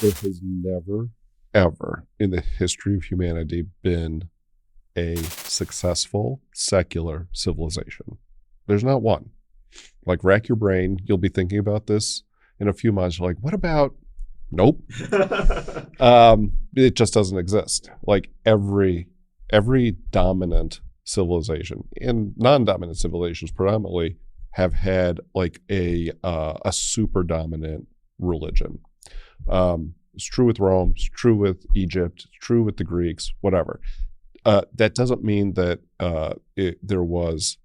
There has never, ever in the history of humanity been a successful secular civilization. There's not one. Like, rack your brain. You'll be thinking about this in a few months. You're like, what about? Nope. It just doesn't exist. Like, every dominant civilization and non-dominant civilizations predominantly have had like a super dominant religion. It's true with Rome, it's true with Egypt, it's true with the Greeks, whatever. That doesn't mean that there was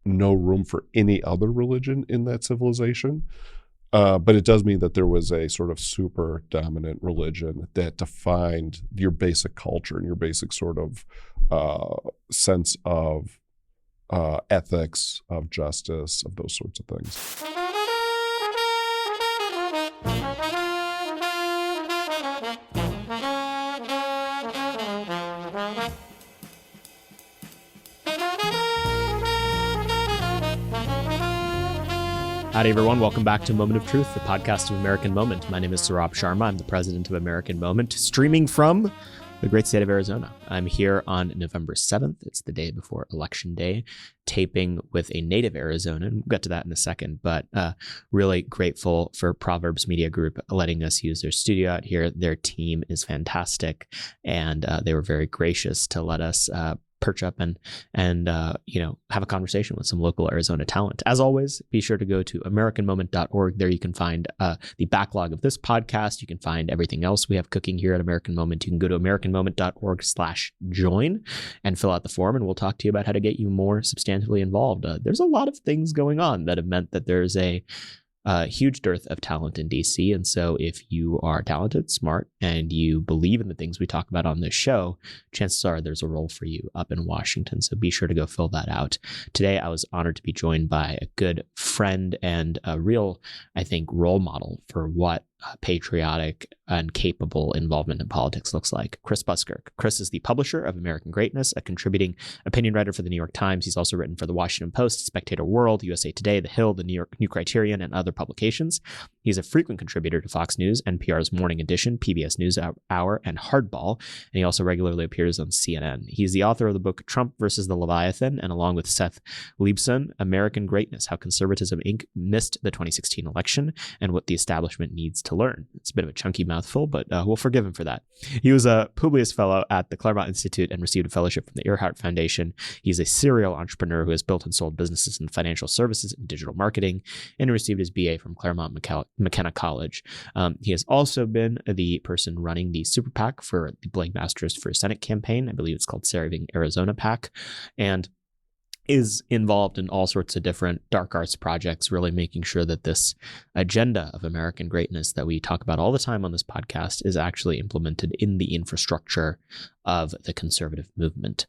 no room for any other religion in that civilization, but it does mean that there was a sort of super dominant religion that defined your basic culture and your basic sort of sense of ethics, of justice, of those sorts of things. Howdy, everyone. Welcome back to Moment of Truth, the podcast of American Moment. My name is Saurabh Sharma. I'm the president of American Moment, streaming from the great state of Arizona. I'm here on November 7th. It's the day before Election Day, taping with a native Arizonan. We'll get to that in a second, but really grateful for Proverbs Media Group letting us use their studio out here. Their team is fantastic, and they were very gracious to let us perch up and have a conversation with some local Arizona talent. As always, be sure to go to AmericanMoment.org. There you can find the backlog of this podcast. You can find everything else we have cooking here at American Moment. You can go to AmericanMoment.org/join and fill out the form, and we'll talk to you about how to get you more substantively involved. There's a lot of things going on that have meant that there's a huge dearth of talent in DC. And so if you are talented, smart, and you believe in the things we talk about on this show, chances are there's a role for you up in Washington. So be sure to go fill that out. Today, I was honored to be joined by a good friend and a real, I think, role model for what patriotic and capable involvement in politics looks like. Chris Buskirk. Chris is the publisher of American Greatness, a contributing opinion writer for the New York Times. He's also written for the Washington Post, Spectator World, USA Today, The Hill, the New Criterion, and other publications. He's a frequent contributor to Fox News, NPR's Morning Edition, PBS Newshour, and Hardball, and he also regularly appears on CNN. He's the author of the book Trump versus the Leviathan, and along with Seth Leibsohn, American Greatness, How Conservatism, Inc. Missed the 2016 Election and What the Establishment Needs to Learn. It's a bit of a chunky mouthful, but we'll forgive him for that. He was a Publius Fellow at the Claremont Institute and received a fellowship from the Earhart Foundation. He's a serial entrepreneur who has built and sold businesses in financial services and digital marketing, and received his BA from Claremont McKenna College. He has also been the person running the super PAC for the Blake Masters for Senate campaign. I believe it's called Saving Arizona PAC, and is involved in all sorts of different dark arts projects, really making sure that this agenda of American greatness that we talk about all the time on this podcast is actually implemented in the infrastructure of the conservative movement.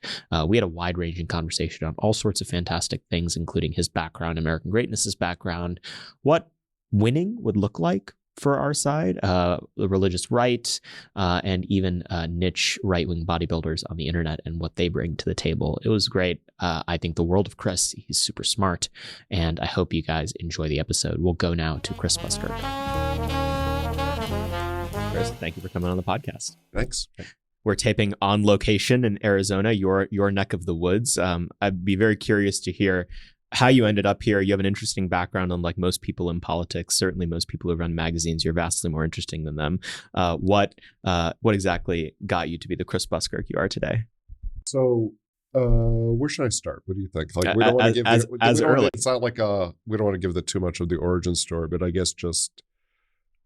We had a wide-ranging conversation on all sorts of fantastic things, including his background, American Greatness's background, what winning would look like for our side, the religious right, and even niche right-wing bodybuilders on the internet and what they bring to the table. It was great. I think the world of Chris. He's super smart, and I hope you guys enjoy the episode. We'll go now to Chris Buskirk. Chris, thank you for coming on the podcast. Thanks. We're taping on location in Arizona, your neck of the woods. I'd be very curious to hear how you ended up here. You have an interesting background, unlike most people in politics. Certainly most people who run magazines, you're vastly more interesting than them. What exactly got you to be the Chris Buskirk you are today? So where should I start? What do you think? Like, we don't want to give it's not like we don't want to give too much of the origin story, but I guess just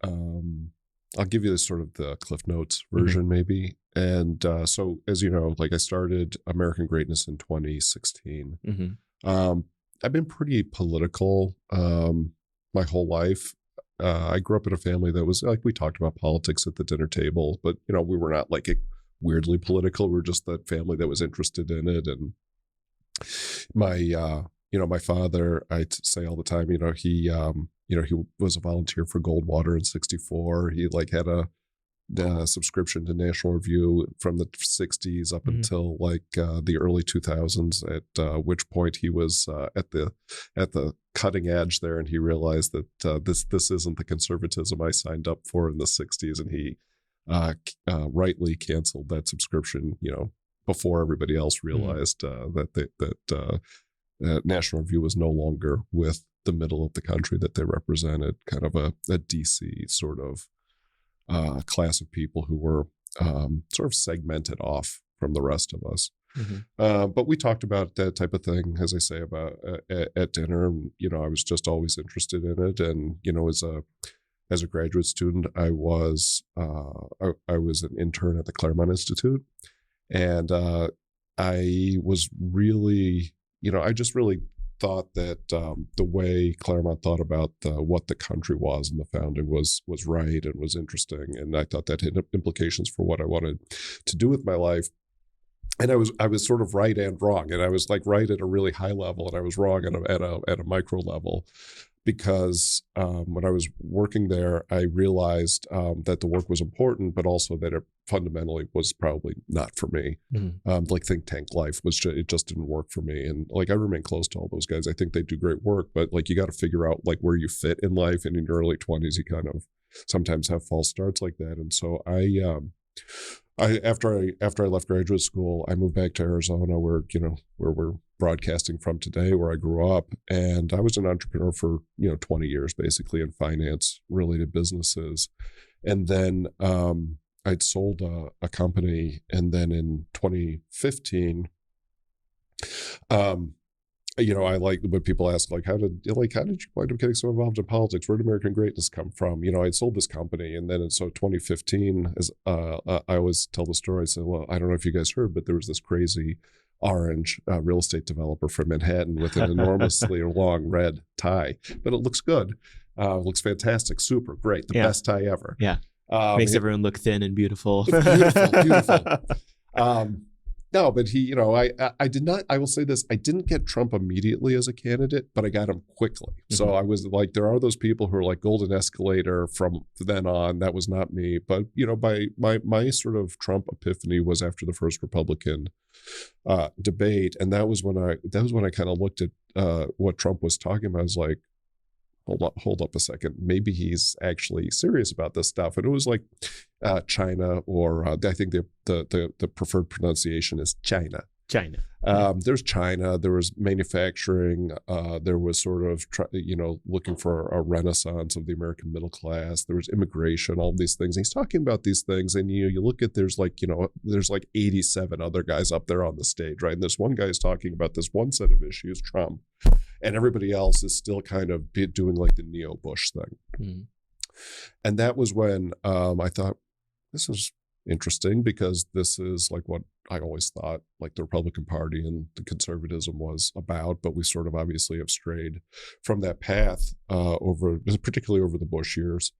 I'll give you this sort of the Cliff Notes version, maybe. And so, as you know, like, I started American Greatness in 2016. I've been pretty political my whole life. I grew up in a family that was, like, we talked about politics at the dinner table, but, you know, we were not like weirdly political. We were just that family that was interested in it. And my father, I say all the time, he was a volunteer for Goldwater in '64. He like had a subscription to National Review from the 60s up until like the early 2000s, at which point he was at the cutting edge there, and he realized that this isn't the conservatism I signed up for in the 60s, and he rightly canceled that subscription, before everybody else realized that National Review was no longer with the middle of the country that they represented, kind of a DC sort of class of people who were sort of segmented off from the rest of us. But we talked about that type of thing, as I say, about at dinner. And, I was just always interested in it. And, as a graduate student, I was an intern at the Claremont Institute. And I was really, I just really thought that the way Claremont thought about what the country was and the founding was right and was interesting. And I thought that had implications for what I wanted to do with my life. And I was sort of right and wrong. And I was like right at a really high level, and I was wrong at a micro level. Because when I was working there, I realized that the work was important, but also that it fundamentally was probably not for me. Like think tank life it just didn't work for me. And like I remain close to all those guys. I think they do great work, but like you got to figure out like where you fit in life. And in your early 20s, you kind of sometimes have false starts like that. And so after I left graduate school, I moved back to Arizona, where we're broadcasting from today, where I grew up, and I was an entrepreneur for 20 years, basically in finance related businesses, and then I'd sold a company, and then in 2015, I like when people ask, like, how did you wind up getting so involved in politics? Where did American greatness come from? I'd sold this company, and then in 2015, as I always tell the story, I said, well, I don't know if you guys heard, but there was this crazy orange real estate developer from Manhattan with an enormously long red tie, but it looks good. It looks fantastic, super great, the best tie ever. Yeah, makes everyone look thin and beautiful. Beautiful. No, but he, I did not, I will say this, I didn't get Trump immediately as a candidate, but I got him quickly. So I was like, there are those people who are like golden escalator from then on. That was not me. But, by my sort of Trump epiphany was after the first Republican debate. And that was when I kind of looked at what Trump was talking about. I was like, hold up a second. Maybe he's actually serious about this stuff. And it was like China, or I think the preferred pronunciation is China. There's China. There was manufacturing. There was sort of looking for a renaissance of the American middle class. There was immigration. All of these things. And he's talking about these things, and you look at there's like 87 other guys up there on the stage, right? And this one guy is talking about this one set of issues, Trump. And everybody else is still kind of doing like the neo-Bush thing. And that was when I thought, this is interesting, because this is like what I always thought like the Republican Party and the conservatism was about, but we sort of obviously have strayed from that path particularly over the Bush years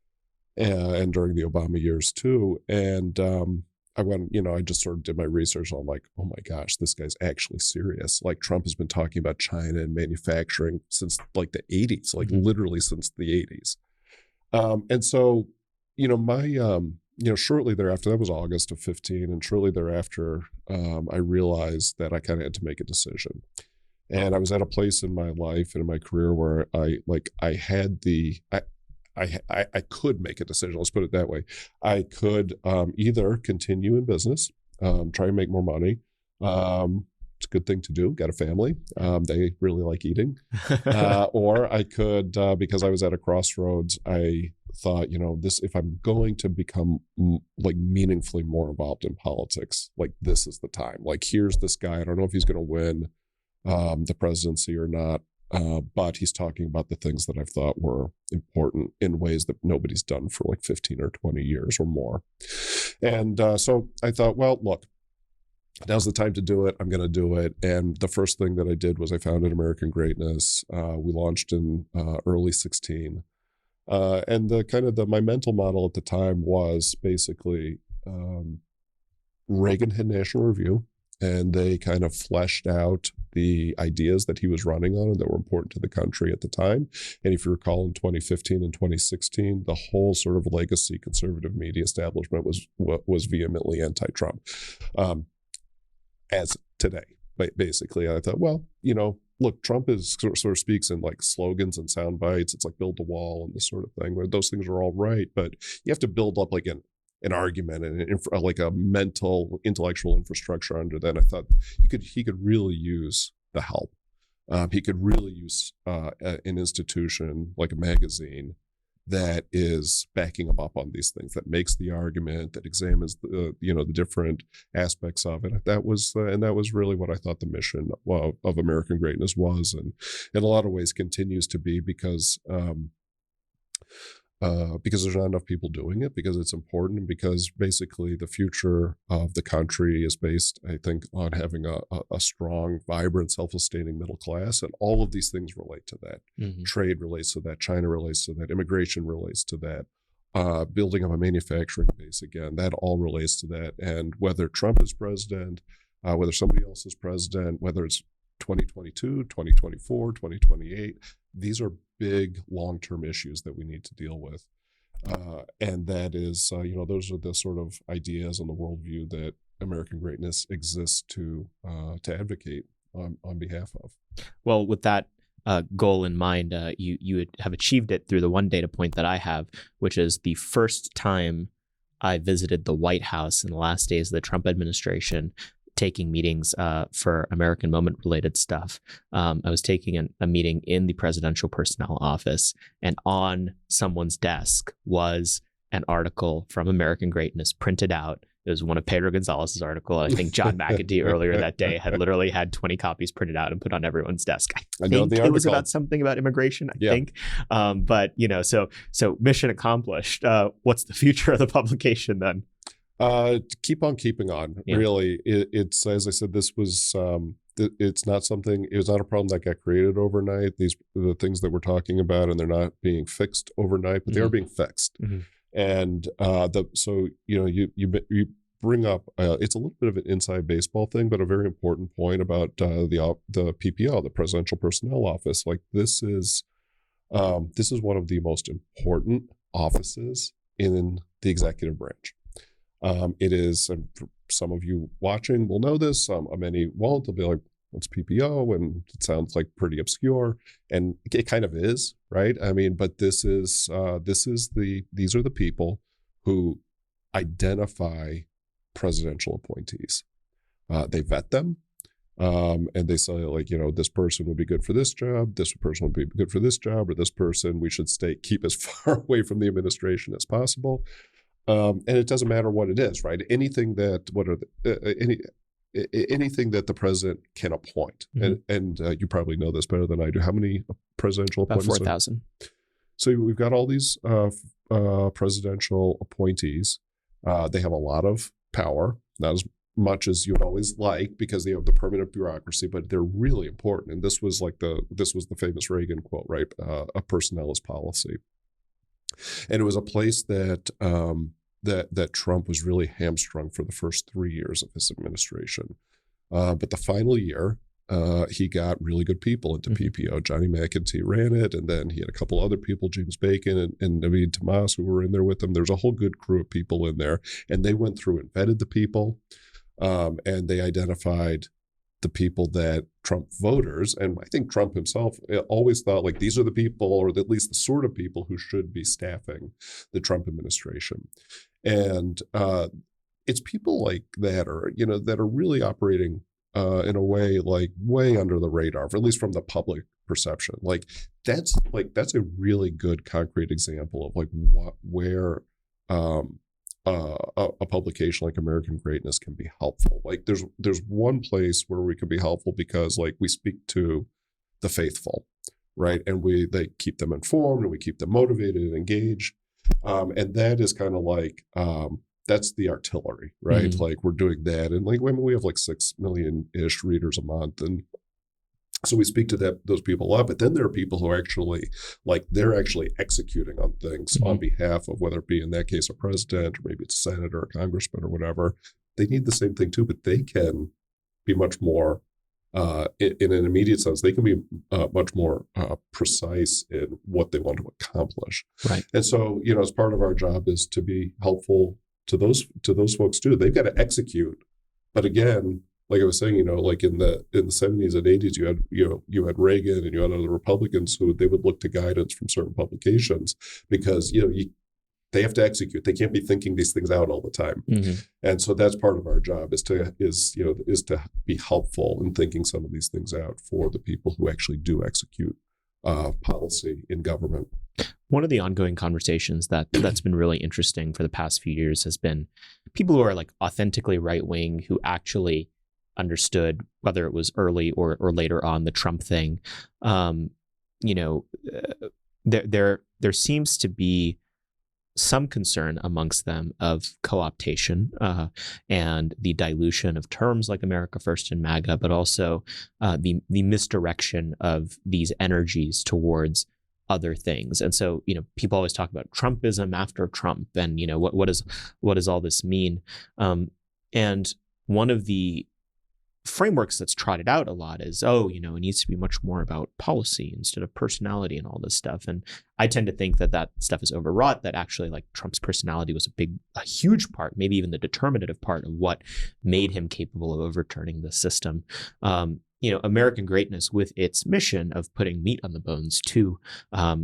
and during the Obama years too. And I went, I just sort of did my research. I'm like, oh my gosh, this guy's actually serious. Like Trump has been talking about China and manufacturing since like the 80s, like literally since the 80s. And so, shortly thereafter, that was August of 15. And shortly thereafter, I realized that I kind of had to make a decision. And I was at a place in my life and in my career where I could make a decision. Let's put it that way. I could either continue in business, try and make more money. It's a good thing to do. Got a family. They really like eating. Or I could, because I was at a crossroads, I thought, if I'm going to become like meaningfully more involved in politics, like this is the time. Like here's this guy. I don't know if he's going to win the presidency or not. But he's talking about the things that I've thought were important in ways that nobody's done for like 15 or 20 years or more. And so I thought, well, look, now's the time to do it. I'm going to do it. And the first thing that I did was I founded American Greatness. We launched in early 16. And my mental model at the time was basically Reagan had National Review, and they kind of fleshed out the ideas that he was running on and that were important to the country at the time. And if you recall, in 2015 and 2016, the whole sort of legacy conservative media establishment was vehemently anti-Trump, as today. Basically, I thought, well, look, Trump is sort of speaks in like slogans and sound bites. It's like build the wall and this sort of thing. Those things are all right, but you have to build up like an argument and like a mental intellectual infrastructure under that. I thought he could really use the help. He could really use an institution like a magazine that is backing him up on these things, that makes the argument, that examines the different aspects of it. That was really what I thought the mission of American Greatness was, and in a lot of ways continues to be, because there's not enough people doing it, because it's important, and because basically the future of the country is based, I think, on having a strong, vibrant, self-sustaining middle class. And all of these things relate to that. Mm-hmm. Trade relates to that. China relates to that. Immigration relates to that. Building up a manufacturing base, again, that all relates to that. And whether Trump is president, whether somebody else is president, whether it's 2022, 2024, 2028, these are big long-term issues that we need to deal with. And that is, those are the sort of ideas and the worldview that American Greatness exists to advocate on behalf of. Well, with that goal in mind, you have achieved it through the one data point that I have, which is the first time I visited the White House in the last days of the Trump administration, taking meetings for American Moment related stuff. I was taking a meeting in the presidential personnel office, and on someone's desk was an article from American Greatness printed out. It was one of Pedro Gonzalez's article. I think John McAtee earlier that day had literally had 20 copies printed out and put on everyone's desk. I think it was about something about immigration, I think. But, so mission accomplished. What's the future of the publication then? Keep on keeping on. Yeah. Really, it's, as I said, this was it's not something. It was not a problem that got created overnight. These are the things that we're talking about, and they're not being fixed overnight, but they are being fixed. Mm-hmm. And you bring up it's a little bit of an inside baseball thing, but a very important point about the PPO, the Presidential Personnel Office. Like this is one of the most important offices in the executive branch. It is, and some of you watching will know this, many won't. They'll be like, what's PPO? And it sounds like pretty obscure. And it kind of is, right? I mean, but these are the people who identify presidential appointees. They vet them. And they say, like, this person would be good for this job, this person would be good for this job, or this person we should keep as far away from the administration as possible. And it doesn't matter what it is, right? Anything that anything that the president can appoint, mm-hmm. and you probably know this better than I do. How many presidential appointments? About 4,000. So we've got all these presidential appointees. They have a lot of power, not as much as you would always like, because they have the permanent bureaucracy, but they're really important. And this was the famous Reagan quote, right? A personnel is policy. And it was a place that that Trump was really hamstrung for the first 3 years of his administration. But the final year, he got really good people into PPO. Johnny McEntee ran it, and then he had a couple other people, James Bacon and Naveed Tomas, who were in there with him. There's a whole good crew of people in there, and they went through and vetted the people, and they identified the people that Trump voters, and I think Trump himself always thought, like, these are the people, or at least the sort of people who should be staffing the Trump administration. And it's people like that that are really operating in a way, like, way under the radar, or at least from the public perception. That's a really good concrete example of where a publication like American Greatness can be helpful. Like there's one place where we can be helpful because, like, we speak to the faithful, right? And they keep them informed, and we keep them motivated and engaged. And that is kind of like, that's the artillery, right? Mm-hmm. Like, we're doing that. And like, when we have like 6 million-ish readers a month, and so we speak to those people a lot. But then there are people who are actually, like, they're actually executing on things on behalf of, whether it be in that case a president, or maybe it's a senator or a congressman or whatever. They need the same thing too, but they can be much more, in an immediate sense, they can be much more precise in what they want to accomplish. Right. And so, as part of our job is to be helpful to those folks too. They've got to execute. But again, like I was saying, like in the 70s and 80s, you had Reagan and you had other Republicans who they would look to guidance from certain publications because, they have to execute. They can't be thinking these things out all the time. And so that's part of our job is to be helpful in thinking some of these things out for the people who actually do execute policy in government. One of the ongoing conversations that's been really interesting for the past few years has been people who are like authentically right wing who actually understood, whether it was early or later on, the Trump thing. There seems to be some concern amongst them of co-optation and the dilution of terms like America First and MAGA, but also the misdirection of these energies towards other things. And so, people always talk about Trumpism after Trump, and what does all this mean? And one of the frameworks that's trotted out a lot is, it needs to be much more about policy instead of personality and all this stuff. And I tend to think that stuff is overwrought, that actually like Trump's personality was a huge part, maybe even the determinative part of what made him capable of overturning the system. American greatness with its mission of putting meat on the bones to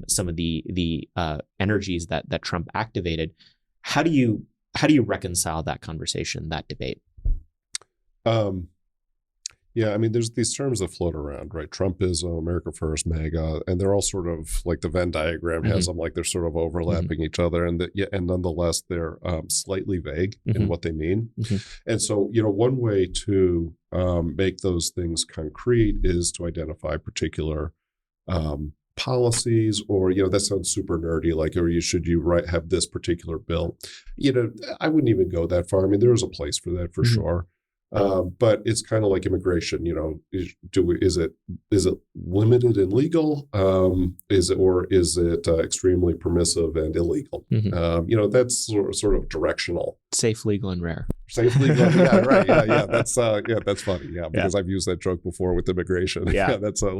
some of the energies that Trump activated. How do you reconcile that conversation, that debate? Yeah, I mean, there's these terms that float around, right? Trumpism, America First, MAGA, and they're all sort of like the Venn diagram has them, like they're sort of overlapping each other, and nonetheless they're slightly vague in what they mean. And so, one way to make those things concrete is to identify particular policies, or that sounds super nerdy, like, or should you have this particular bill? I wouldn't even go that far. I mean, there's a place for that for sure. But it's kind of like immigration, is it limited and legal? Is it extremely permissive and illegal? That's sort of directional. Safe, legal, and rare. Safe, legal, yeah, right, yeah. That's funny, because I've used that joke before with immigration. That's a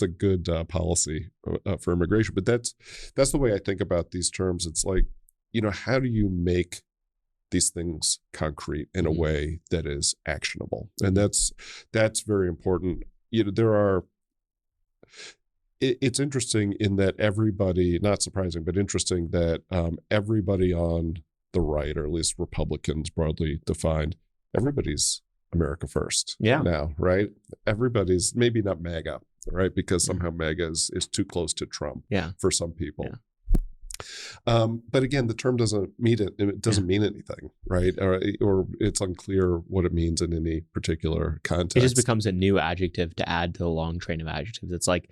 good policy for immigration. But that's the way I think about these terms. It's like, how do you make these things concrete in a way that is actionable? And that's very important. It's interesting in that everybody, not surprising, but interesting that everybody on the right, or at least Republicans broadly defined, everybody's America First now, right? Everybody's, maybe not MAGA, right? Because somehow MAGA is too close to Trump for some people. But again, the term doesn't mean anything, right? Or it's unclear what it means in any particular context. It just becomes a new adjective to add to the long train of adjectives. It's like,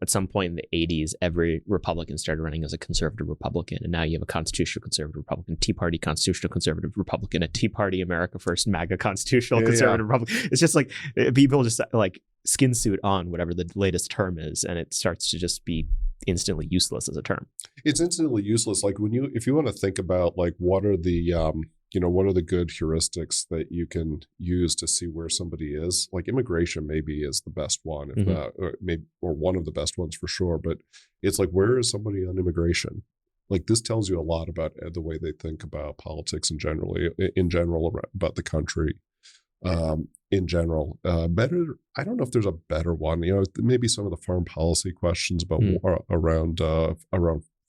at some point in the 80s, every Republican started running as a conservative Republican, and now you have a constitutional conservative Republican, Tea Party constitutional conservative Republican, a Tea Party America First MAGA constitutional conservative Republican. It's just like people just like skin suit on whatever the latest term is, and it starts to just be instantly useless as a term. It's instantly useless. Like if you want to think about like what are the good heuristics that you can use to see where somebody is, like immigration maybe is the best one, if not, or one of the best ones for sure. But it's like, where is somebody on immigration? Like, this tells you a lot about the way they think about politics in general about the country. In general, better. I don't know if there's a better one. Maybe some of the foreign policy questions about war, around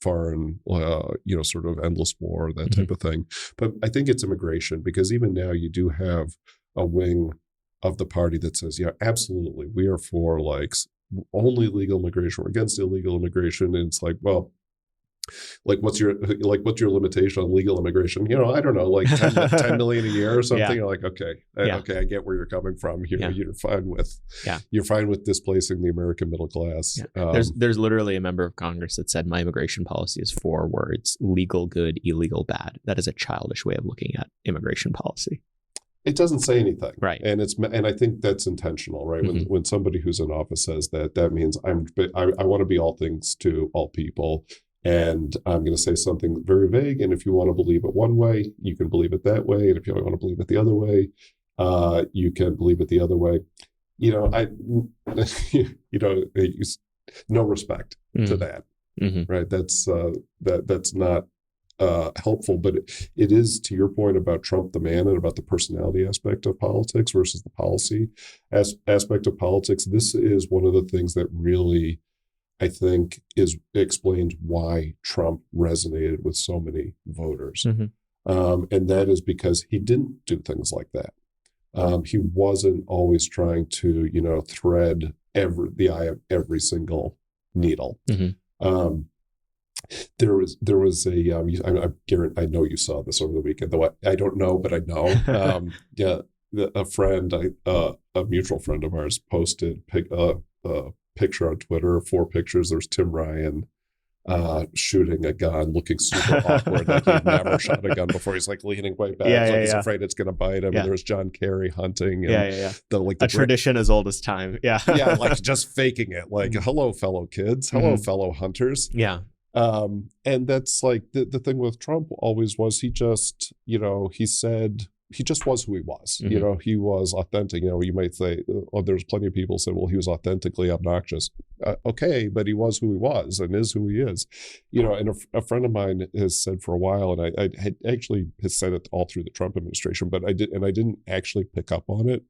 foreign, sort of endless war, that type of thing. But I think it's immigration, because even now you do have a wing of the party that says, absolutely, we are for like only legal immigration, we're against illegal immigration. And it's like, well, like what's your limitation on legal immigration? I don't know, like 10 million a year or something. You're like, okay, I get where you're coming from. You're fine with displacing the American middle class. There's literally a member of Congress that said, my immigration policy is 4 words: legal good, illegal bad. That is a childish way of looking at immigration policy. It doesn't say anything, right? And I think that's intentional, right? When somebody who's in office says that means I want to be all things to all people. And I'm going to say something very vague. And if you want to believe it one way, you can believe it that way. And if you want to believe it the other way, you can believe it the other way. No respect to that, right? That's not helpful. But it is, to your point about Trump the man and about the personality aspect of politics versus the policy aspect of politics. This is one of the things that really I think explains why Trump resonated with so many voters. And that is because he didn't do things like that. He wasn't always trying to, thread the eye of every single needle. There was a Garrett, I know you saw this over the weekend, though I don't know, but I know. A friend, a mutual friend of ours, posted a picture on Twitter, 4 pictures. There's Tim Ryan shooting a gun, looking super awkward, like he'd never shot a gun before. He's like leaning way back, he's afraid it's going to bite him. And there's John Kerry hunting. And the tradition as old as time. Like just faking it. Like, hello, fellow kids. Hello, fellow hunters. And that's like the thing with Trump always was he just, he said, he just was who he was. He was authentic. You might say, there's plenty of people said, well, he was authentically obnoxious. Okay, but he was who he was and is who he is. And a friend of mine has said for a while, and I had actually has said it all through the Trump administration, but I didn't actually pick up on it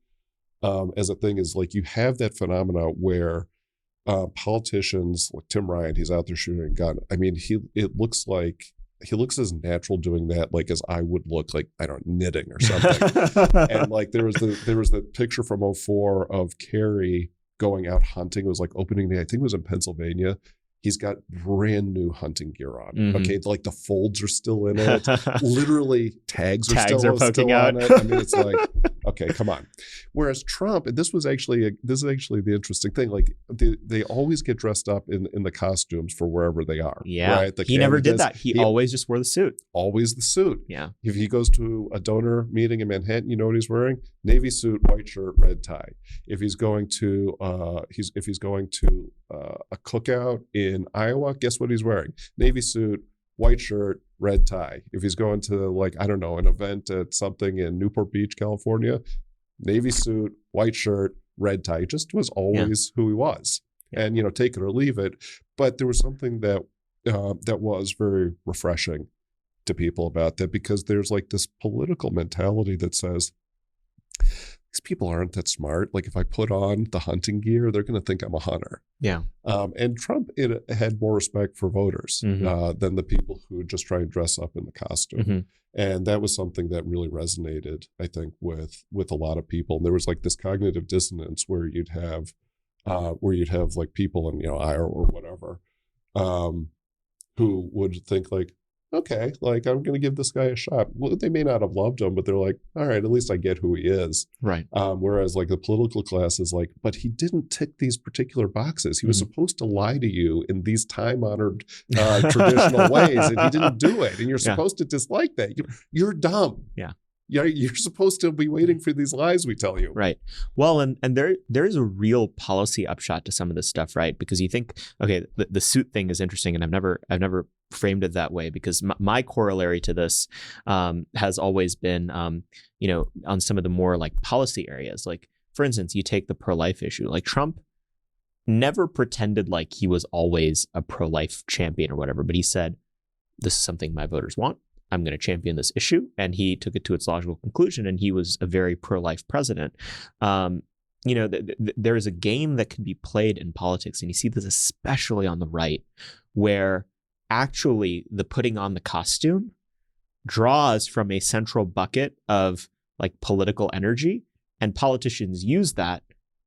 as a thing, is like you have that phenomena where politicians like Tim Ryan, he's out there shooting a gun. I mean, it looks like he looks as natural doing that, like as I would look, like, I don't know, knitting or something. And like there was the picture from 2004 of Kerry going out hunting. It was like opening day. I think it was in Pennsylvania. He's got brand new hunting gear on. Okay, like the folds are still in it. Literally, tags are poking out on it. I mean, it's like, okay, come on. Whereas Trump, and this is actually the interesting thing. Like they always get dressed up in the costumes for wherever they are. Right? He never did that. He always just wore the suit. Always the suit. Yeah. If he goes to a donor meeting in Manhattan, you know what he's wearing? Navy suit, white shirt, red tie. If he's going to a cookout in Iowa, guess what he's wearing? Navy suit, white shirt, red tie. If he's going to, like, I don't know, an event at something in Newport Beach, California, navy suit, white shirt, red tie. He just was always who he was. And, take it or leave it. But there was something that was very refreshing to people about that, because there's like this political mentality that says, these people aren't that smart. Like, if I put on the hunting gear, they're going to think I'm a hunter. Yeah. And Trump had more respect for voters than the people who just try and dress up in the costume. And that was something that really resonated, I think, with a lot of people. And there was like this cognitive dissonance where you'd have like people in, Iowa or whatever, who would think like, okay, like, I'm going to give this guy a shot. Well, they may not have loved him, but they're like, all right, at least I get who he is. Right. Whereas like the political class is like, but he didn't tick these particular boxes. He was supposed to lie to you in these time-honored traditional ways, and he didn't do it. And you're supposed to dislike that. You're dumb. Yeah. You're supposed to be waiting for these lies we tell you. Right. Well, and there is a real policy upshot to some of this stuff, right? Because you think, okay, the suit thing is interesting, and I've never framed it that way, because my corollary to this has always been, on some of the more like policy areas. Like, for instance, you take the pro-life issue. Like, Trump never pretended like he was always a pro-life champion or whatever, but he said, this is something my voters want. I'm going to champion this issue. And he took it to its logical conclusion, and he was a very pro-life president. There is a game that can be played in politics, and you see this especially on the right, where actually the putting on the costume draws from a central bucket of like political energy, and politicians use that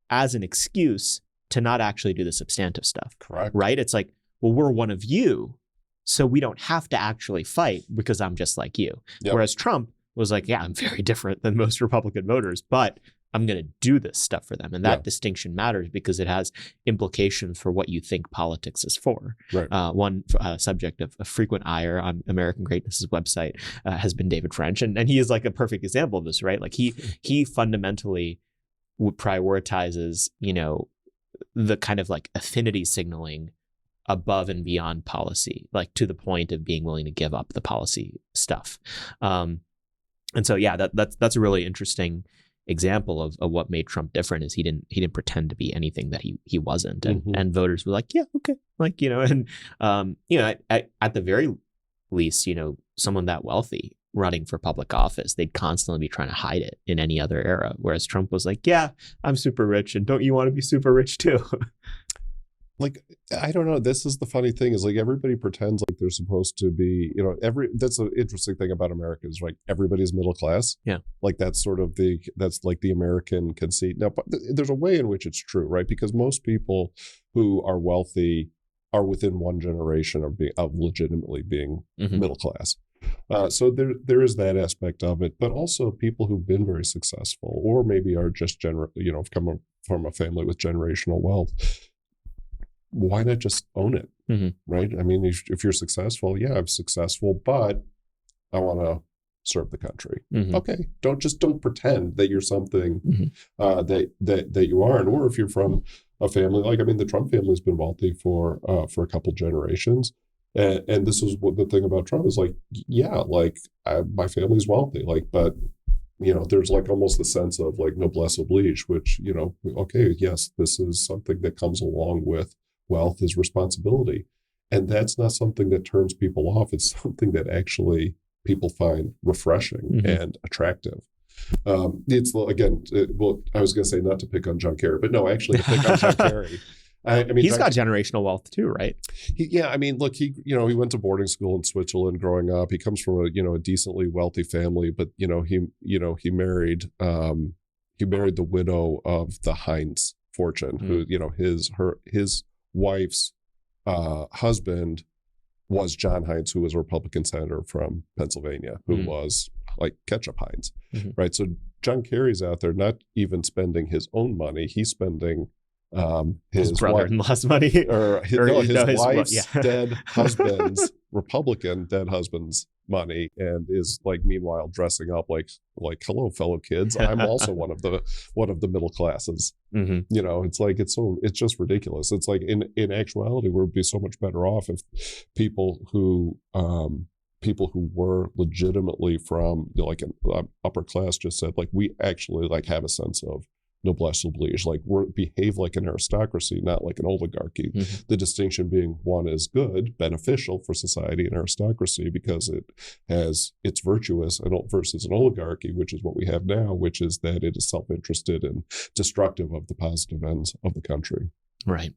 as an excuse to not actually do the substantive stuff. Correct. Right? It's like, well, we're one of you, so we don't have to actually fight because I'm just like you. Yep. Whereas Trump was like, yeah, I'm very different than most Republican voters, but I'm going to do this stuff for them. And that distinction matters because it has implications for what you think politics is for. Right. One subject of frequent ire on American Greatness's website has been David French. And he is like a perfect example of this, right? Like he fundamentally prioritizes, the kind of like affinity signaling above and beyond policy, like to the point of being willing to give up the policy stuff. And so, that's a really interesting example of what made Trump different, is he didn't pretend to be anything that he wasn't. And voters were like, yeah, okay. Like, at the very least, someone that wealthy running for public office, they'd constantly be trying to hide it in any other era. Whereas Trump was like, yeah, I'm super rich. And don't you want to be super rich too? like, I don't know. This is the funny thing is like everybody pretends like they're supposed to be, that's an interesting thing about America is like everybody's middle class. Yeah. Like that's like the American conceit. Now, but there's a way in which it's true, right? Because most people who are wealthy are within one generation of legitimately being middle class. So there is that aspect of it, but also people who've been very successful or maybe are just come from a family with generational wealth. Why not just own it, right? I mean, if you're successful, yeah, I'm successful, but I want to serve the country. Okay, don't pretend that you're something that you aren't. Or if you're from a family like, I mean, the Trump family's been wealthy for a couple generations, and this is what the thing about Trump is like. Yeah, like my family's wealthy, like, but there's like almost a sense of like noblesse oblige, which okay, yes, this is something that comes along with wealth is responsibility. And that's not something that turns people off. It's something that actually people find refreshing and attractive. It's, again, I was going to say not to pick on John Kerry, but no, actually to pick on John Kerry. I mean, he's got generational wealth too, right? I mean, look, he went to boarding school in Switzerland growing up. He comes from a decently wealthy family, but he married the widow of the Heinz fortune, who his wife's husband was John Heinz, who was a Republican senator from Pennsylvania, who was like ketchup Heinz, right? So John Kerry's out there not even spending his own money; he's spending his brother-in-law's money, or his wife's dead husband's Republican dead husband's money, and is like meanwhile dressing up like hello fellow kids, I'm also one of the middle classes. It's like it's just ridiculous. It's like in actuality we'd be so much better off if people who were legitimately from like an upper class just said like we actually like have a sense of noblesse oblige, like behave like an aristocracy, not like an oligarchy. The distinction being one is good, beneficial for society and aristocracy because it's virtuous, and versus an oligarchy, which is what we have now, which is that it is self-interested and destructive of the positive ends of the country. Right.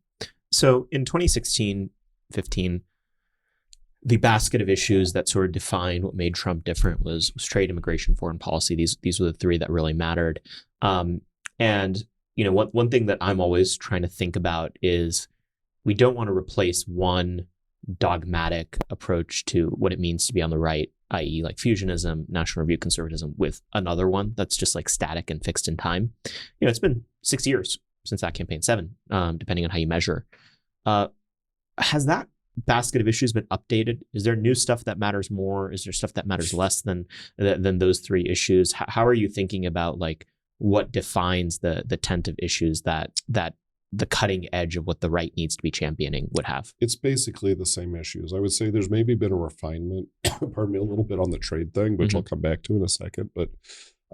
So in 2016-15, the basket of issues that sort of defined what made Trump different was trade, immigration, foreign policy. These were the three that really mattered. And, one thing that I'm always trying to think about is we don't want to replace one dogmatic approach to what it means to be on the right, i.e. like fusionism, National Review conservatism, with another one that's just like static and fixed in time. It's been 6 years since that campaign, 7, depending on how you measure. Has that basket of issues been updated? Is there new stuff that matters more? Is there stuff that matters less than those three issues? How are you thinking about like what defines the tent of issues that the cutting edge of what the right needs to be championing would have? It's basically the same issues. I would say there's maybe been a refinement, pardon me, a little bit on the trade thing, which I'll come back to in a second. But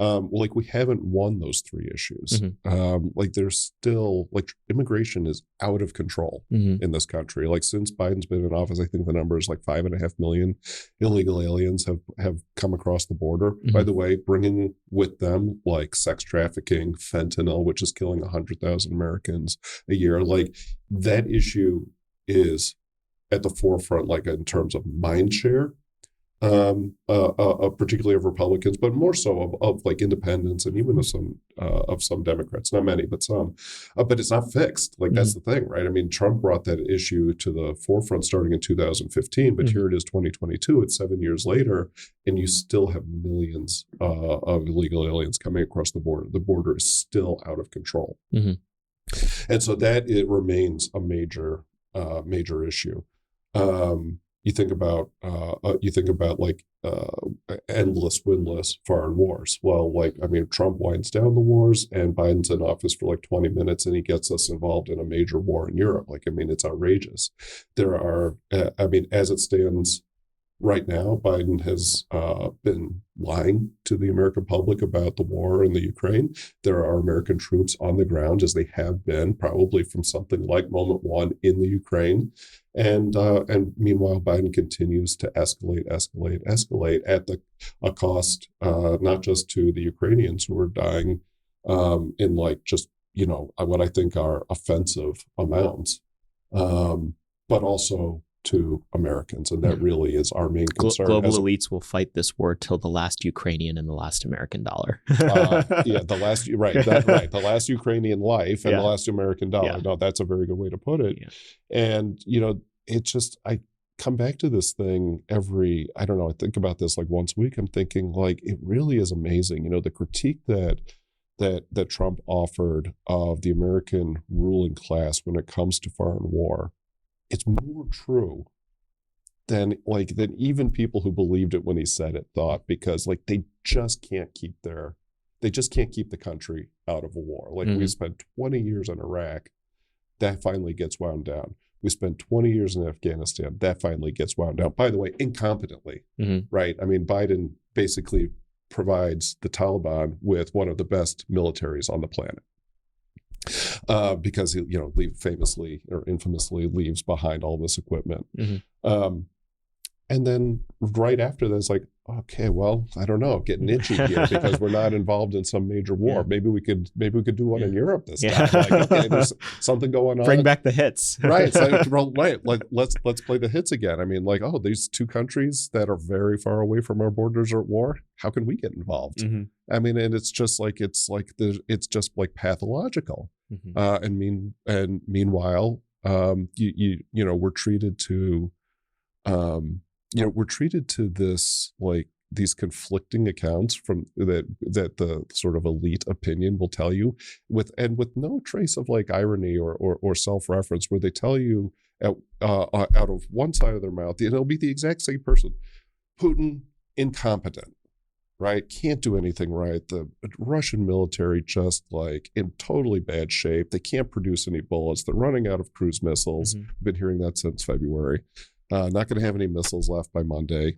like we haven't won those three issues. Like there's still like immigration is out of control in this country. Like since Biden's been in office, I think the number is like 5.5 million illegal aliens have come across the border. By the way, bringing with them like sex trafficking, fentanyl, which is killing 100,000 Americans a year. Like that issue is at the forefront, like in terms of mind share. Particularly of Republicans, but more so of like independents and even of some Democrats, not many, but some. But it's not fixed. Like that's the thing, right? I mean, Trump brought that issue to the forefront starting in 2015, but here it is 2022. It's 7 years later, and you still have millions of illegal aliens coming across the border. The border is still out of control, and so that it remains a major issue. You think about like endless, windless foreign wars. Well, like, I mean, Trump winds down the wars and Biden's in office for like 20 minutes and he gets us involved in a major war in Europe. Like, I mean, it's outrageous. There are, I mean, as it stands right now, Biden has been lying to the American public about the war in the Ukraine. There are American troops on the ground, as they have been probably from something like moment one in the Ukraine. And meanwhile, Biden continues to escalate at a cost, not just to the Ukrainians who are dying in like just, what I think are offensive amounts, but also to Americans. And that really is our main concern. Global elites will fight this war till the last Ukrainian and the last American dollar. The last Ukrainian life and the last American dollar. Yeah. No, that's a very good way to put it. Yeah. And, it's just, I come back to this thing I think about this like once a week. I'm thinking like, it really is amazing. The critique that Trump offered of the American ruling class when it comes to foreign war, it's more true than even people who believed it when he said it thought, because like they just can't keep the country out of a war. Like we spent 20 years in Iraq, that finally gets wound down. We spent 20 years in Afghanistan, that finally gets wound down. By the way, incompetently, right? I mean, Biden basically provides the Taliban with one of the best militaries on the planet. Because he, famously or infamously leaves behind all this equipment. And then right after that, it's like, okay, well, I don't know, getting itchy here because we're not involved in some major war. Yeah. Maybe we could do one in Europe this time. Like, okay, there's something going on. Bring back the hits. Right. Right. Like, let's play the hits again. I mean, like, these two countries that are very far away from our borders are at war. How can we get involved? I mean, and it's just like pathological. And meanwhile, we're treated to, we're treated to this, like, these conflicting accounts from that the sort of elite opinion will tell you with no trace of like irony or self-reference, where they tell you out of one side of their mouth, and it'll be the exact same person: Putin, incompetent, right? Can't do anything right. The Russian military just like in totally bad shape. They can't produce any bullets. They're running out of cruise missiles. I've been hearing that since February. Not going to have any missiles left by Monday.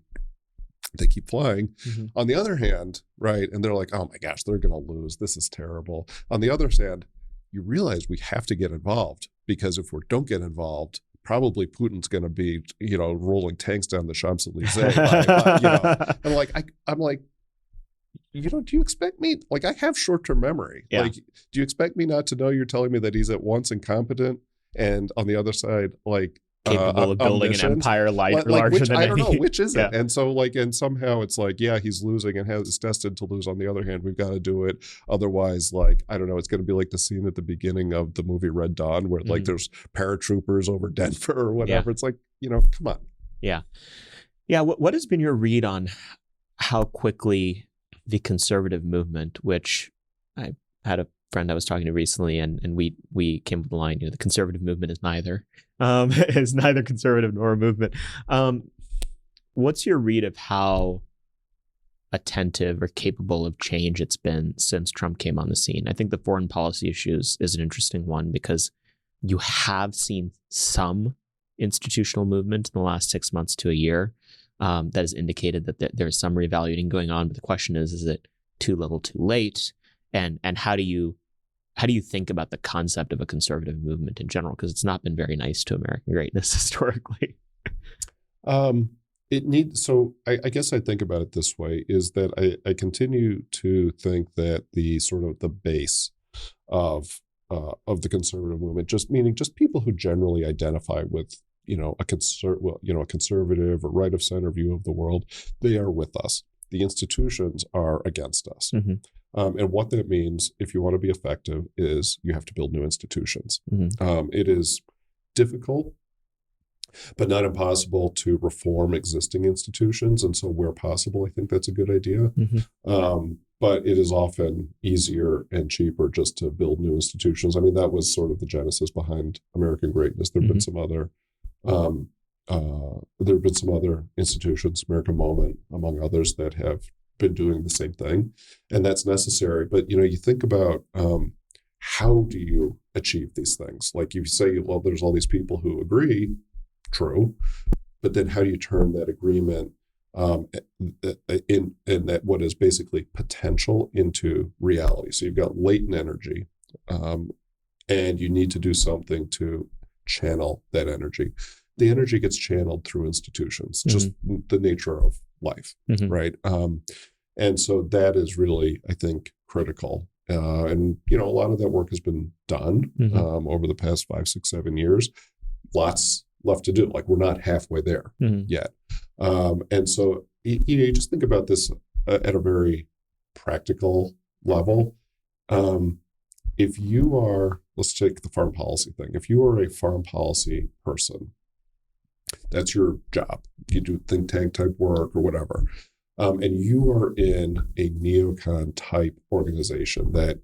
They keep flying. On the other hand, right, and they're like, oh my gosh, they're going to lose. This is terrible. On the other hand, you realize we have to get involved, because if we don't get involved, probably Putin's going to be, rolling tanks down the Champs-Elysees. I'm like, do you expect me? Like, I have short-term memory. Yeah. Like, do you expect me not to know you're telling me that he's at once incompetent and on the other side, like, capable of building an empire larger than I don't know, which is it? And so and somehow it's like, he's losing and is destined to lose. On the other hand, we've got to do it. Otherwise, like, I don't know, it's going to be like the scene at the beginning of the movie Red Dawn where like there's paratroopers over Denver or whatever. It's like, come on. Yeah. Yeah. What has been your read on how quickly the conservative movement, which I had a friend I was talking to recently, and we came with the line, the conservative movement is neither. Is neither conservative nor a movement. What's your read of how attentive or capable of change it's been since Trump came on the scene? I think the foreign policy issues is an interesting one, because you have seen some institutional movement in the last 6 months to a year that has indicated that there's some reevaluating going on. But the question is it too little, too late? And how do you think about the concept of a conservative movement in general? Because it's not been very nice to American greatness historically. I guess I think about it this way, is that I continue to think that the sort of the base of the conservative movement, just people who generally identify with, a conservative or right of center view of the world, they are with us. The institutions are against us. And what that means, if you want to be effective, is you have to build new institutions. It is difficult, but not impossible, to reform existing institutions. And so where possible, I think that's a good idea. But it is often easier and cheaper just to build new institutions. I mean, that was sort of the genesis behind American greatness. There have been some other institutions, American Moment, among others, that have been doing the same thing, and that's necessary. But you think about how do you achieve these things? Like, you say, well, there's all these people who agree, true, but then how do you turn that agreement in that what is basically potential into reality? So you've got latent energy, and you need to do something to channel that energy. The energy gets channeled through institutions, just the nature of life, right? And so that is really, I think, critical. And, a lot of that work has been done over the past 5, 6, 7 years. lots left to do. Like we're not halfway there yet. And so, you just think about this at a very practical level. If you are, let's take the farm policy thing. If you are a farm policy person, that's your job. You do think tank type work or whatever. And you are in a neocon type organization that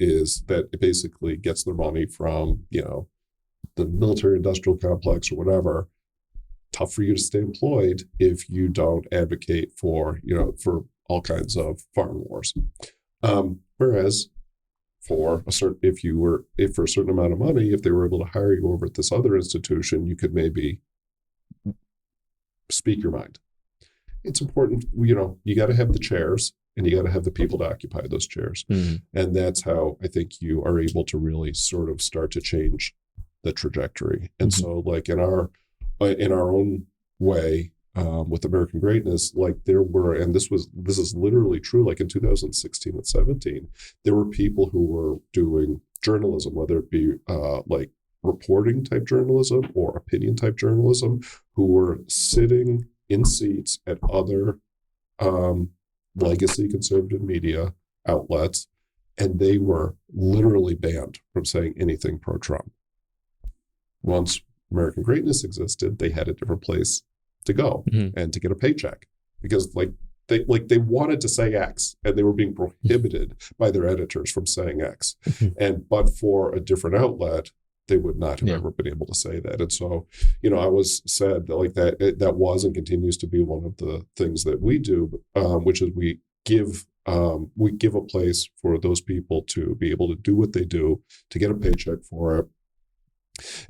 basically gets their money from, the military industrial complex or whatever. Tough for you to stay employed if you don't advocate for all kinds of farm wars. Whereas for a certain amount of money, if they were able to hire you over at this other institution, you could maybe speak your mind. It's important, you got to have the chairs and you got to have the people to occupy those chairs. And that's how I think you are able to really sort of start to change the trajectory. And so like in our own way, with American Greatness, like there were, and this is literally true, like in 2016 and 17, there were people who were doing journalism, whether it be like reporting type journalism or opinion type journalism, who were sitting in seats at other legacy conservative media outlets, and they were literally banned from saying anything pro-Trump. Once American Greatness existed, they had a different place to go and to get a paycheck, because they wanted to say X and they were being prohibited by their editors from saying X. But for a different outlet, they would not have ever been able to say that. And so, I was said that like that was and continues to be one of the things that we do, which is we give a place for those people to be able to do what they do, to get a paycheck for it,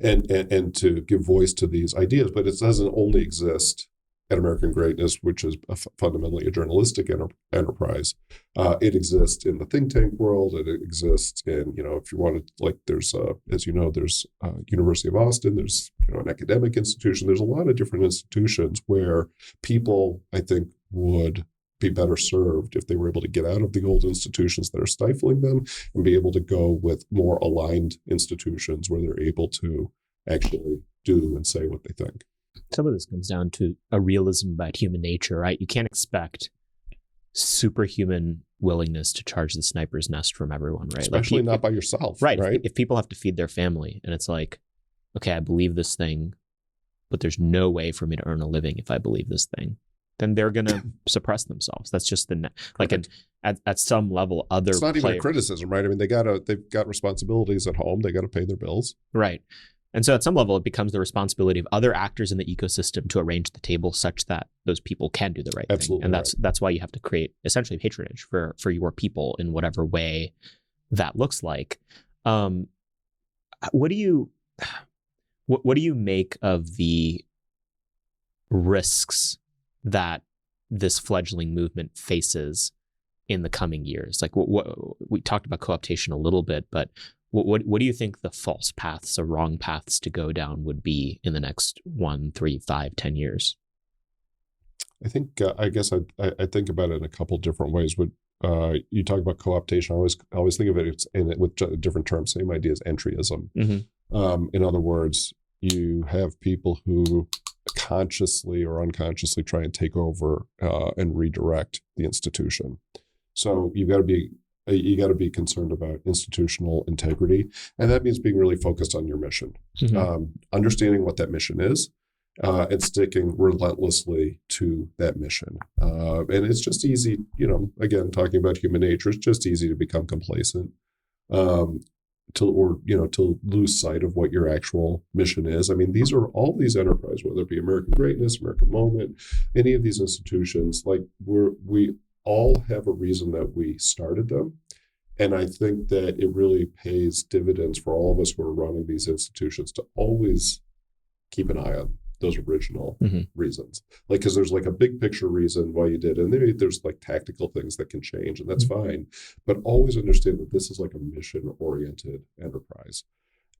and to give voice to these ideas. But it doesn't only exist at American Greatness, which is fundamentally a journalistic enterprise. It exists in the think tank world. It exists in, if you want to, like, there's, as you know, there's University of Austin, there's, an academic institution. There's a lot of different institutions where people, I think, would be better served if they were able to get out of the old institutions that are stifling them and be able to go with more aligned institutions where they're able to actually do and say what they think. Some of this comes down to a realism about human nature, right? You can't expect superhuman willingness to charge the sniper's nest from everyone, right? Especially not by yourself. Right. If people have to feed their family and it's like, okay, I believe this thing, but there's no way for me to earn a living if I believe this thing, then they're going to suppress themselves. That's just at some level, other It's not even a criticism, right? I mean, they've got responsibilities at home. They got to pay their bills. Right. And so at some level, it becomes the responsibility of other actors in the ecosystem to arrange the table such that those people can do the right thing. And that's why you have to create essentially patronage for your people in whatever way that looks like. What do you make of the risks that this fledgling movement faces in the coming years? Like we talked about co-optation a little bit, but what do you think the false paths or wrong paths to go down would be in the next 1, 3, 5, 10 years? I think I guess I think about it in a couple different ways. You talk about co-optation, I always think of it with different terms. Same idea as entryism. In other words, you have people who consciously or unconsciously try and take over and redirect the institution. So you got to be concerned about institutional integrity, and that means being really focused on your mission, understanding what that mission is, and sticking relentlessly to that mission. And it's just easy, again, talking about human nature, it's just easy to become complacent, to lose sight of what your actual mission is. I mean, these are all these enterprises, whether it be American Greatness, American Moment, any of these institutions, like we all have a reason that we started them. And I think that it really pays dividends for all of us who are running these institutions to always keep an eye on those original reasons. Like, because there's like a big picture reason why you did, and maybe there's like tactical things that can change, and that's fine. But always understand that this is like a mission-oriented enterprise.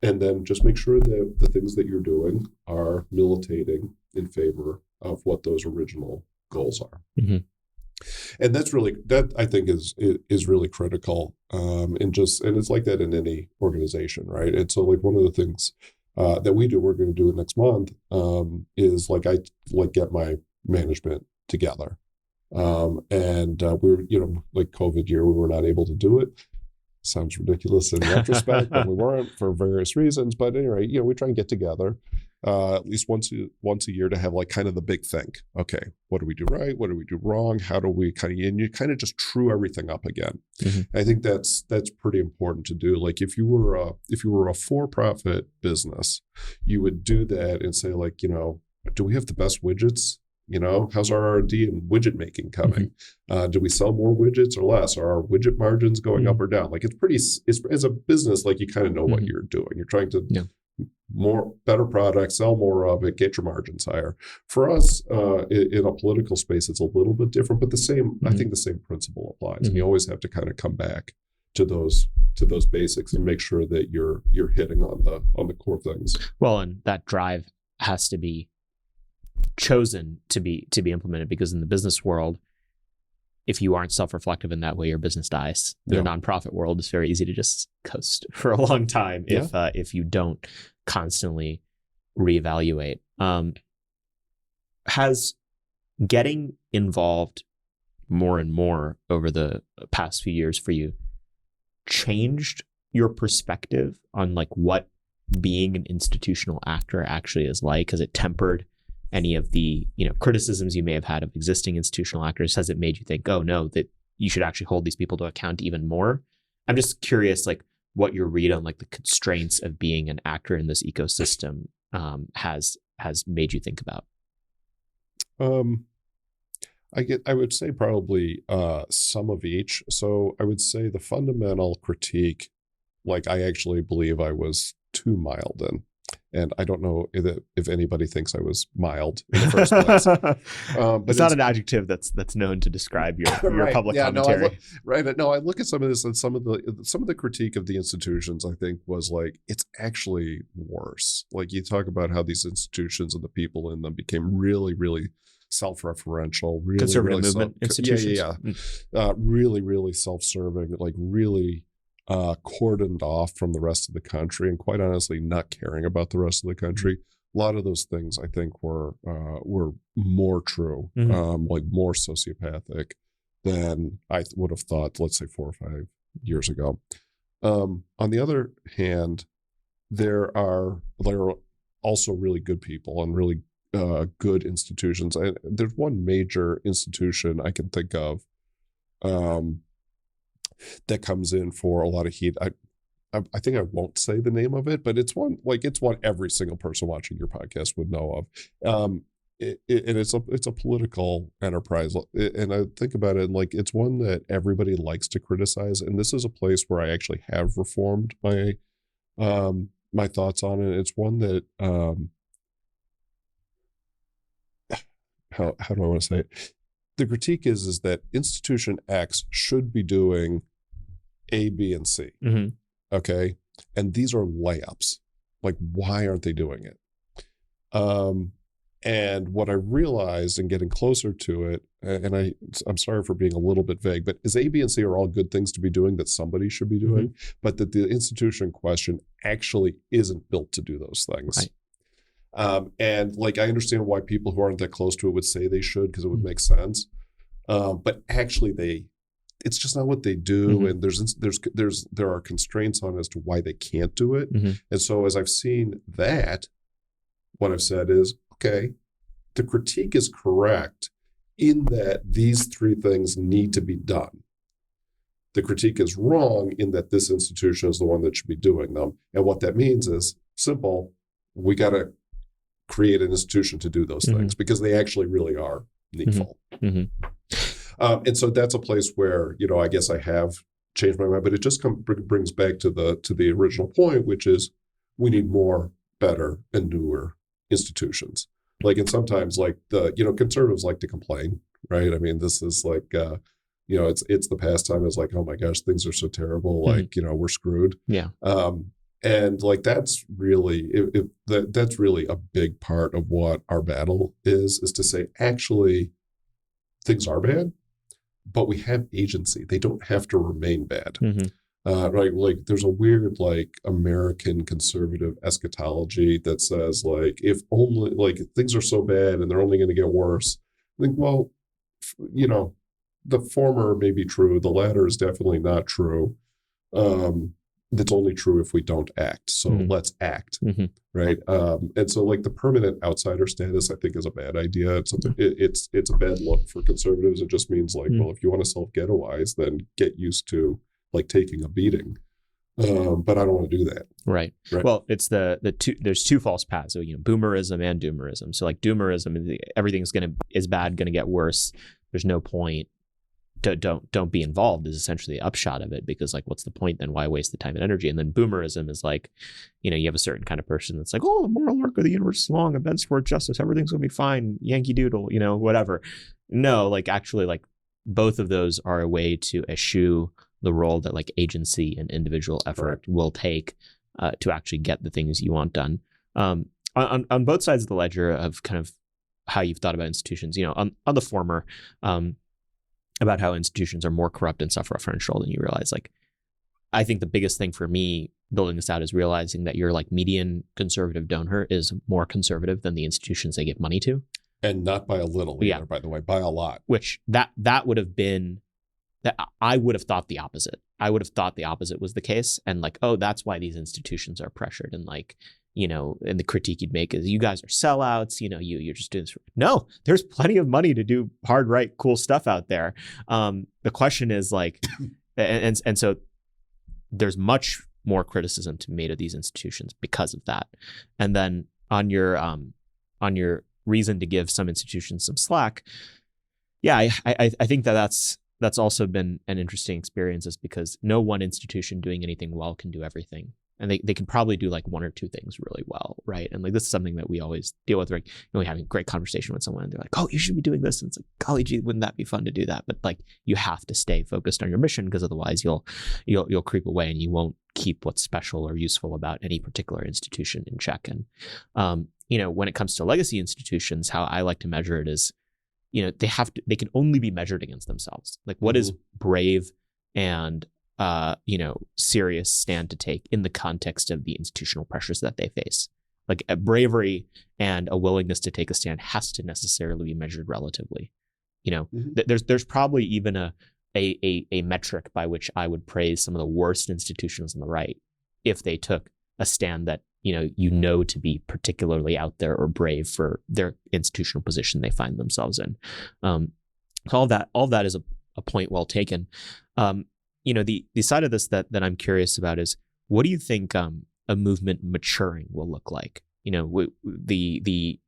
And then just make sure that the things that you're doing are militating in favor of what those original goals are. And that I think is really critical. And it's like that in any organization, right? And so like one of the things that we do, we're going to do it next month, is like I like get my management together. And we were, like COVID year, we were not able to do it. Sounds ridiculous in retrospect, but we weren't for various reasons. But anyway, we try and get together at least once a year to have like kind of the big think. Okay, what do we do right? What do we do wrong? How do we and you kind of just true everything up again. I think that's pretty important to do. Like if you were a for-profit business, you would do that and say like, do we have the best widgets? How's our R&D and widget making coming? Do we sell more widgets or less? Are our widget margins going up or down? Like it's as a business, like you kind of know what you're doing. You're trying to better products, sell more of it, get your margins higher. For us, in a political space, it's a little bit different, but the same. I think the same principle applies. And you always have to kind of come back to those basics and make sure that you're hitting on the core things. Well, and that drive has to be chosen to be implemented, because in the business world, if you aren't self-reflective in that way, your business dies. In the nonprofit world, it's very easy to just coast for a long time if you don't constantly reevaluate. Has getting involved more and more over the past few years for you changed your perspective on like what being an institutional actor actually is like? Has it tempered any of the criticisms you may have had of existing institutional actors? Has it made you think, oh no, that you should actually hold these people to account even more? I'm just curious, like what your read on like the constraints of being an actor in this ecosystem has made you think about. I would say probably some of each. So I would say the fundamental critique, like I actually believe I was too mild in. And I don't know if anybody thinks I was mild in the first place. But it's not an adjective that's known to describe your right, public commentary. I look at some of this, and some of the critique of the institutions, I think, was like, it's actually worse. Like you talk about how these institutions and the people in them became really, really self-referential, really conservative movement institutions. Really, really self-serving, like really cordoned off from the rest of the country, and quite honestly not caring about the rest of the country. A lot of those things I think were more true, like more sociopathic than I would have thought, let's say 4 or 5 years ago. On the other hand, there are also really good people and really good institutions. There's one major institution I can think of that comes in for a lot of heat. I think I won't say the name of it, but it's one every single person watching your podcast would know of. It's a political enterprise, and I think about it like it's one that everybody likes to criticize. And this is a place where I actually have reformed my my thoughts on it. It's one that how do I want to say it? The critique is that institution X should be doing A, B, and C. Okay. And these are layups. Like, why aren't they doing it? And what I realized in getting closer to it, and I'm sorry for being a little bit vague, but is A, B, and C are all good things to be doing that somebody should be doing, but that the institution in question actually isn't built to do those things. Right. And like, I understand why people who aren't that close to it would say they should, because it would make sense. But actually it's just not what they do. And there are constraints on as to why they can't do it. And so as I've seen that, what I've said is, okay, the critique is correct in that these 3 things need to be done. The critique is wrong in that this institution is the one that should be doing them. And what that means is simple. We got to create an institution to do those things because they actually really are needful. And so that's a place where, I guess I have changed my mind, but it just brings back to the original point, which is we need more, better, and newer institutions. Like, and sometimes like conservatives like to complain, right? I mean, this is like, it's the pastime is like, oh my gosh, things are so terrible. Like, we're screwed. Yeah. And like, that's really, that's really a big part of what our battle is to say, actually, things are bad, but we have agency. They don't have to remain bad. Right, like there's a weird like American conservative eschatology that says like if only like things are so bad and they're only going to get worse. I think, well, you know, the former may be true, the latter is definitely not true. That's only true if we don't act. So let's act, right? And so like the permanent outsider status, I think, is a bad idea. It's a bad look for conservatives. It just means like, well, if you want to self-ghettoize, then get used to like taking a beating. But I don't want to do that. Right. Well, it's there's two false paths. So, boomerism and doomerism. So like doomerism, everything's is bad, going to get worse. There's no point. Don't be involved is essentially the upshot of it, because like, what's the point then? Why waste the time and energy? And then boomerism is like, you have a certain kind of person that's like, oh, the moral arc of the universe is long, events for justice, everything's gonna be fine, Yankee Doodle, whatever. No, like actually, like both of those are a way to eschew the role that like agency and individual effort will take to actually get the things you want done. On both sides of the ledger of kind of how you've thought about institutions, on the former, about how institutions are more corrupt and self-referential than you realize. Like, I think the biggest thing for me building this out is realizing that your like median conservative donor is more conservative than the institutions they give money to. And not by a little either, by the way, by a lot. Which that would have been, that I would have thought the opposite. I would have thought the opposite was the case. And like, oh, that's why these institutions are pressured. And like, and the critique you'd make is you guys are sellouts, you're just doing this. No, there's plenty of money to do hard, right, cool stuff out there. The question is like, and so there's much more criticism to be made of these institutions because of that. And then on your reason to give some institutions some slack, I think that's also been an interesting experience, is because no one institution doing anything well can do everything. And they can probably do like one or two things really well, right? And like this is something that we always deal with. Like, we having a great conversation with someone and they're like, oh, you should be doing this. And it's like, golly gee, wouldn't that be fun to do that? But like, you have to stay focused on your mission, because otherwise you'll creep away and you won't keep what's special or useful about any particular institution in check. And when it comes to legacy institutions, how I like to measure it is, they can only be measured against themselves. Like, what is brave and serious stand to take in the context of the institutional pressures that they face? Like, a bravery and a willingness to take a stand has to necessarily be measured relatively. There's probably even a metric by which I would praise some of the worst institutions on the right if they took a stand that to be particularly out there or brave for their institutional position they find themselves in. All that is a point well taken. The side of this that I'm curious about is, what do you think a movement maturing will look like? The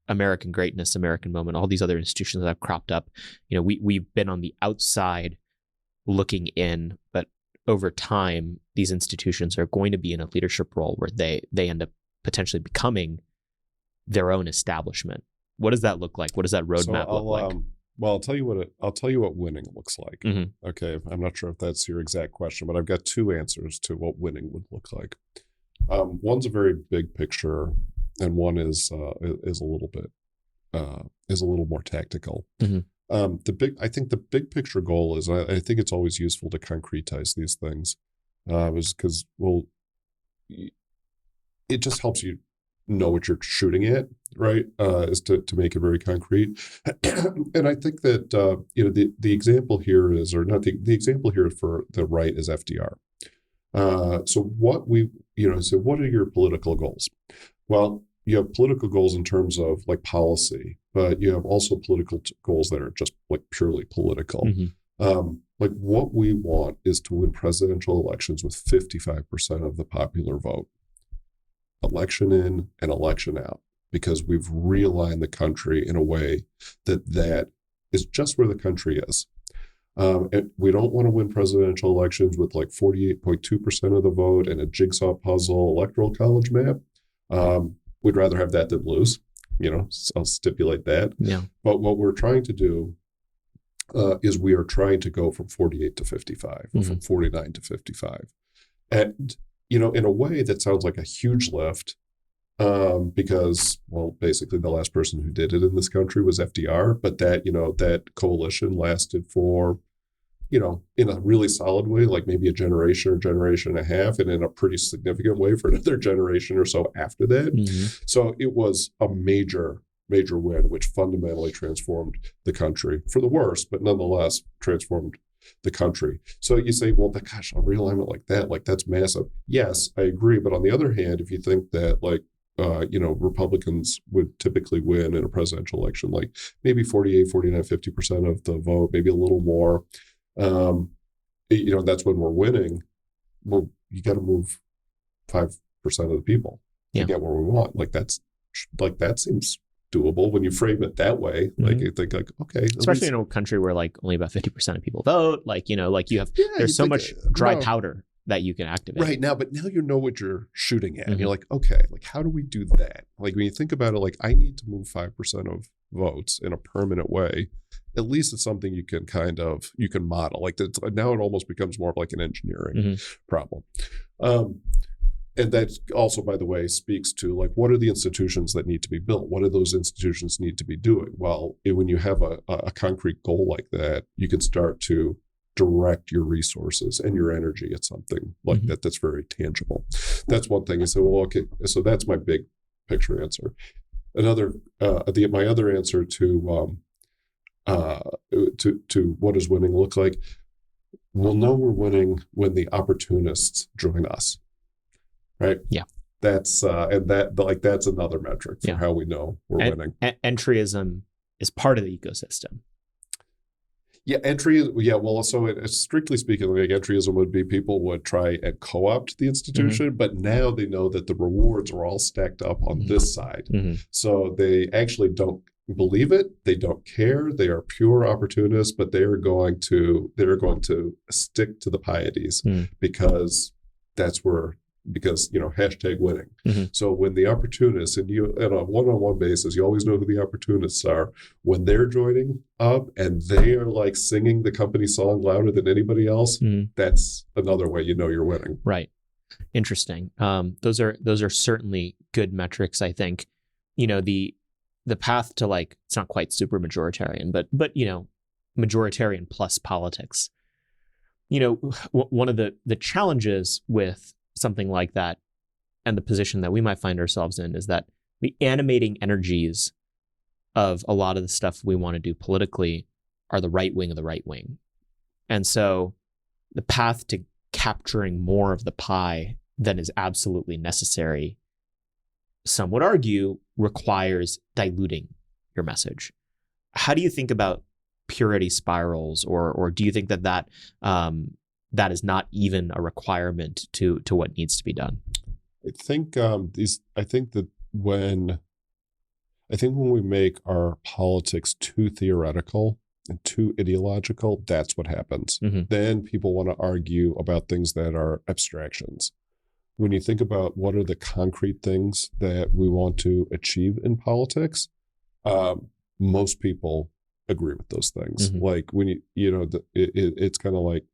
American greatness, American moment, all these other institutions that have cropped up. We've been on the outside looking in, but over time, these institutions are going to be in a leadership role where they end up potentially becoming their own establishment. What does that look like? What does that roadmap look like? Well, I'll tell you what winning looks like. Okay, I'm not sure if that's your exact question, but I've got two answers to what winning would look like. One's a very big picture, and one is a little more tactical. I think the big picture goal is, I think it's always useful to concretize these things, is because, well, it just helps you know what you're shooting at, right? Is to make it very concrete. And I think that the example here is, or not the example here for the right is FDR. So what are your political goals? Well, you have political goals in terms of like policy, but you have also political goals that are just like purely political. Like, what we want is to win presidential elections with 55% of the popular vote, election in and election out, because we've realigned the country in a way that is just where the country is. And we don't want to win presidential elections with like 48.2% of the vote and a jigsaw puzzle electoral college map. We'd rather have that than lose, I'll stipulate that. Yeah. But what we're trying to do is we are trying to go from 48 to 55, or from 49 to 55. And, in a way that sounds like a huge lift, because, well, basically the last person who did it in this country was FDR, but that, that coalition lasted for in a really solid way, like maybe a generation or generation and a half, and in a pretty significant way for another generation or so after that. Mm-hmm. So it was a major win, which fundamentally transformed the country for the worse, but nonetheless transformed the country. So you say, well, gosh, a realignment like that, like that's massive. Yes, I agree. But on the other hand, if you think that like, Republicans would typically win in a presidential election, like maybe 48, 49, 50% of the vote, maybe a little more, that's when we're winning. Well, you got to move 5% of the people to get where we want. That seems doable when you frame it that way. Like you think like, okay, especially in a country where like only about 50% of people vote, like, you have, there's so much dry powder that you can activate. Right now, but now you know what you're shooting at. And you're like, okay, like how do we do that? Like when you think about it, like I need to move 5% of votes in a permanent way. At least it's something you can model. Like now it almost becomes more of like an engineering problem. And that also, by the way, speaks to like, what are the institutions that need to be built? What do those institutions need to be doing? Well, when you have a concrete goal like that, you can start to direct your resources and your energy at something like that that's very tangible. That's one thing. You say, well, okay, so that's my big picture answer. My other answer to what does winning look like? We'll know we're winning when the opportunists join us. Right. Yeah. That's that's another metric for how we know we're winning. Entryism is part of the ecosystem. Yeah, well, so strictly speaking, like entryism would be people would try and co-opt the institution, but now they know that the rewards are all stacked up on this side. So they actually don't believe it. They don't care. They are pure opportunists, but they're going to stick to the pieties because hashtag winning. So when the opportunists, and you on a one-on-one basis, you always know who the opportunists are when they're joining up and they are like singing the company song louder than anybody else. That's another way you know you're winning. Right. Interesting. Those are certainly good metrics. I think, the path to like, it's not quite super majoritarian, but majoritarian plus politics. One of the challenges with something like that and the position that we might find ourselves in is that the animating energies of a lot of the stuff we want to do politically are the right wing of the right wing. And so the path to capturing more of the pie than is absolutely necessary, some would argue, requires diluting your message. How do you think about purity spirals, or do you think that is not even a requirement to what needs to be done? I think when we make our politics too theoretical and too ideological, that's what happens. Then people want to argue about things that are abstractions. When you think about what are the concrete things that we want to achieve in politics, most people agree with those things. Like when it's kind of like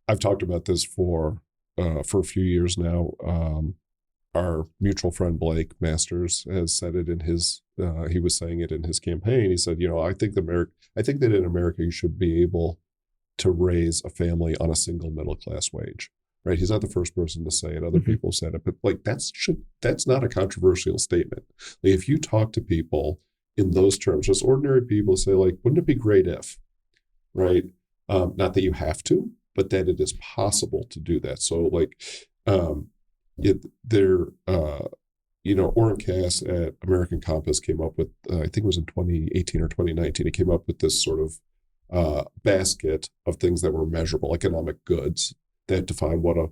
I've talked about this for a few years now. Our mutual friend Blake Masters has said it in his. He was saying it in his campaign. He said, I think that in America you should be able to raise a family on a single middle class wage. Right? He's not the first person to say it. Other people said it, but like that's not a controversial statement. Like if you talk to people in those terms, just ordinary people say like, wouldn't it be great if, right? Not that you have to, but that it is possible to do that. So like, Orrin Cass at American Compass came up with, I think it was in 2018 or 2019, he came up with this sort of basket of things that were measurable, economic goods that define what a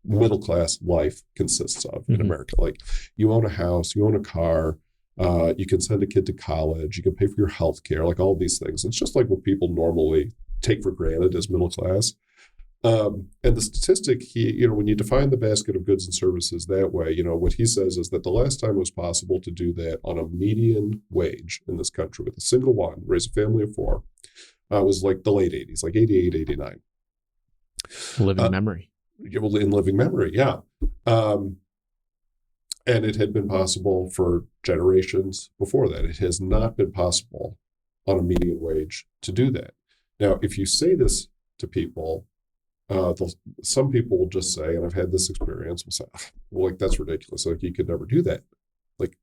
middle-class life consists of in America. Like you own a house, you own a car, you can send a kid to college, you can pay for your health care, like all these things. It's just like what people normally take for granted as middle class. And the statistic, when you define the basket of goods and services that way, what he says is that the last time it was possible to do that on a median wage in this country with a single one, raise a family of four, was like the late 80s, like 88, 89. Living memory. In living memory, yeah. And it had been possible for generations before that. It has not been possible on a median wage to do that. Now, if you say this to people, some people will just say, and I've had this experience, will say, well, like, that's ridiculous. Like, you could never do that. Like,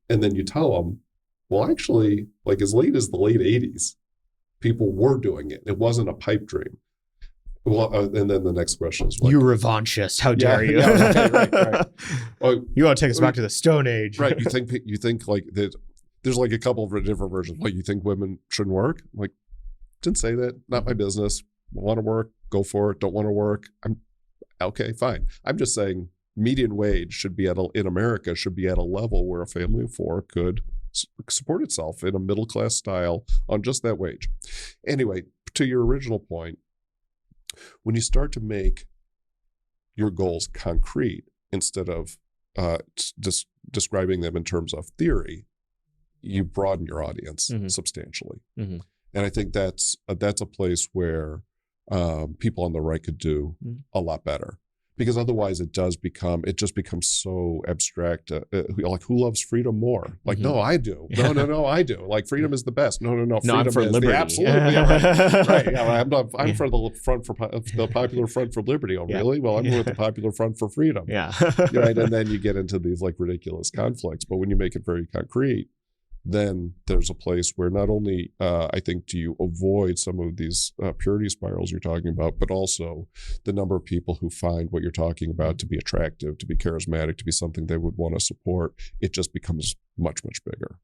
and then you tell them, well, actually, like, as late as the late 80s, people were doing it. It wasn't a pipe dream. Well, and then the next question is, like, you revanchist, how dare you? Right. Well, you want to take us back to the Stone Age. Right. You think like that there's like a couple of different versions. Like, you think women shouldn't work? I'm like, didn't say that. Not my business. Want to work, go for it. Don't want to work, I'm okay, fine. I'm just saying median wage should be in America should be at a level where a family of four could support itself in a middle class style on just that wage. Anyway, to your original point, when you start to make your goals concrete instead of just describing them in terms of theory, you broaden your audience substantially. And I think that's a place where people on the right could do a lot better, because otherwise it just becomes so abstract. Like, who loves freedom more? Like, no, I do. No, I do. Like, freedom is the best. No. Freedom for is liberty. Absolutely. Yeah, right. Yeah, I'm for the Popular Front for Liberty. Oh, really? Well, I'm with the Popular Front for Freedom. Yeah. Right. And then you get into these like ridiculous conflicts. But when you make it very concrete, then there's a place where not only, I think, do you avoid some of these purity spirals you're talking about, but also the number of people who find what you're talking about to be attractive, to be charismatic, to be something they would want to support. It just becomes much, much bigger.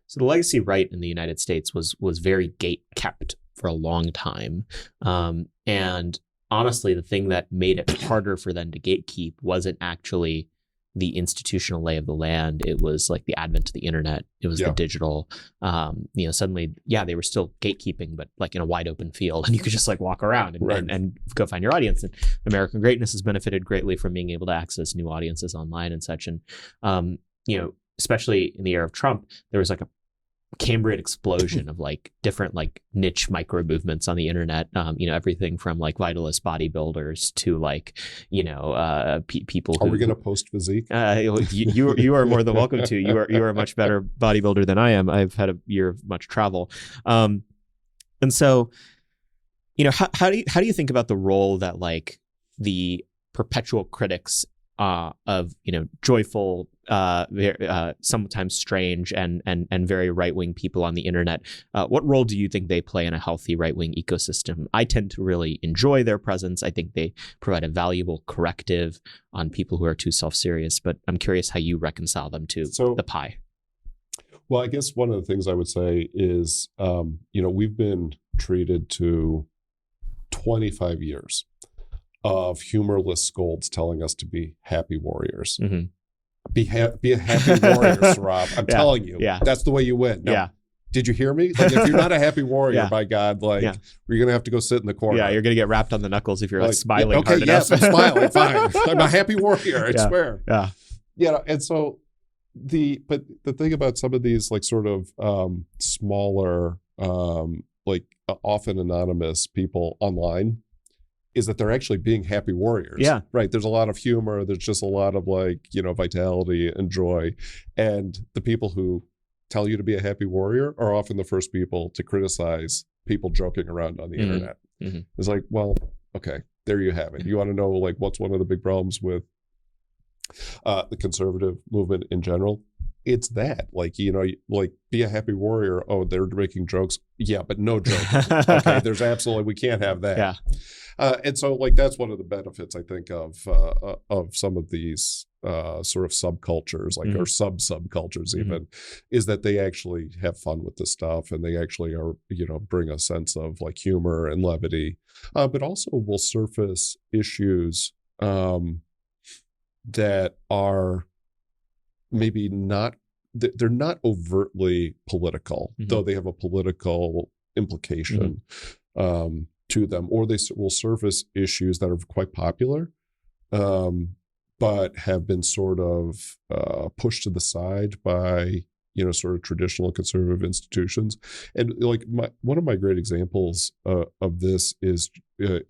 So the legacy right in the United States was very gate kept for a long time. And honestly, the thing that made it harder for them to gatekeep wasn't actually the institutional lay of the land. It was like the advent of the internet. It was the digital, suddenly, they were still gatekeeping, but like in a wide open field, and you could just like walk around and go find your audience. And American greatness has benefited greatly from being able to access new audiences online and such. And, especially in the era of Trump, there was like a Cambrian explosion of like different like niche micro movements on the internet. Everything from like vitalist bodybuilders to like, people who... Are we going to post physique? You are more than welcome to. You are a much better bodybuilder than I am. I've had a year of much travel. And so, how do you think about the role that like the perpetual critics of joyful, sometimes strange and very right-wing people on the internet, what role do you think they play in a healthy right-wing ecosystem? I tend to really enjoy their presence. I think they provide a valuable corrective on people who are too self-serious, but I'm curious how you reconcile them to the pie. Well, I guess one of the things I would say is, we've been treated to 25 years of humorless scolds telling us to be happy warriors. Be a happy warrior, Saurabh. I'm telling you, that's the way you win. Now, did you hear me? Like, if you're not a happy warrior, by God, like, you're going to have to go sit in the corner. Yeah, you're going to get wrapped on the knuckles if you're like smiling hard enough. Yes, I'm smiling, fine. I'm a happy warrior, I swear. Yeah. And so the thing about some of these like sort of smaller, often anonymous people online is that they're actually being happy warriors. Yeah. Right. There's a lot of humor. There's just a lot of vitality and joy. And the people who tell you to be a happy warrior are often the first people to criticize people joking around on the internet. It's like, well, okay, there you have it. You want to know like what's one of the big problems with the conservative movement in general? It's that, like, be a happy warrior. Oh, they're making jokes. Yeah, but no joking. Okay, there's absolutely, we can't have that. Yeah. And so like that's one of the benefits I think of some of these sort of subcultures, like or subcultures even, is that they actually have fun with this stuff, and they actually are bring a sense of like humor and levity, but also will surface issues that are maybe not, they're not overtly political, though they have a political implication to them, or they will surface issues that are quite popular, but have been sort of pushed to the side by sort of traditional conservative institutions. And like one of my great examples of this is the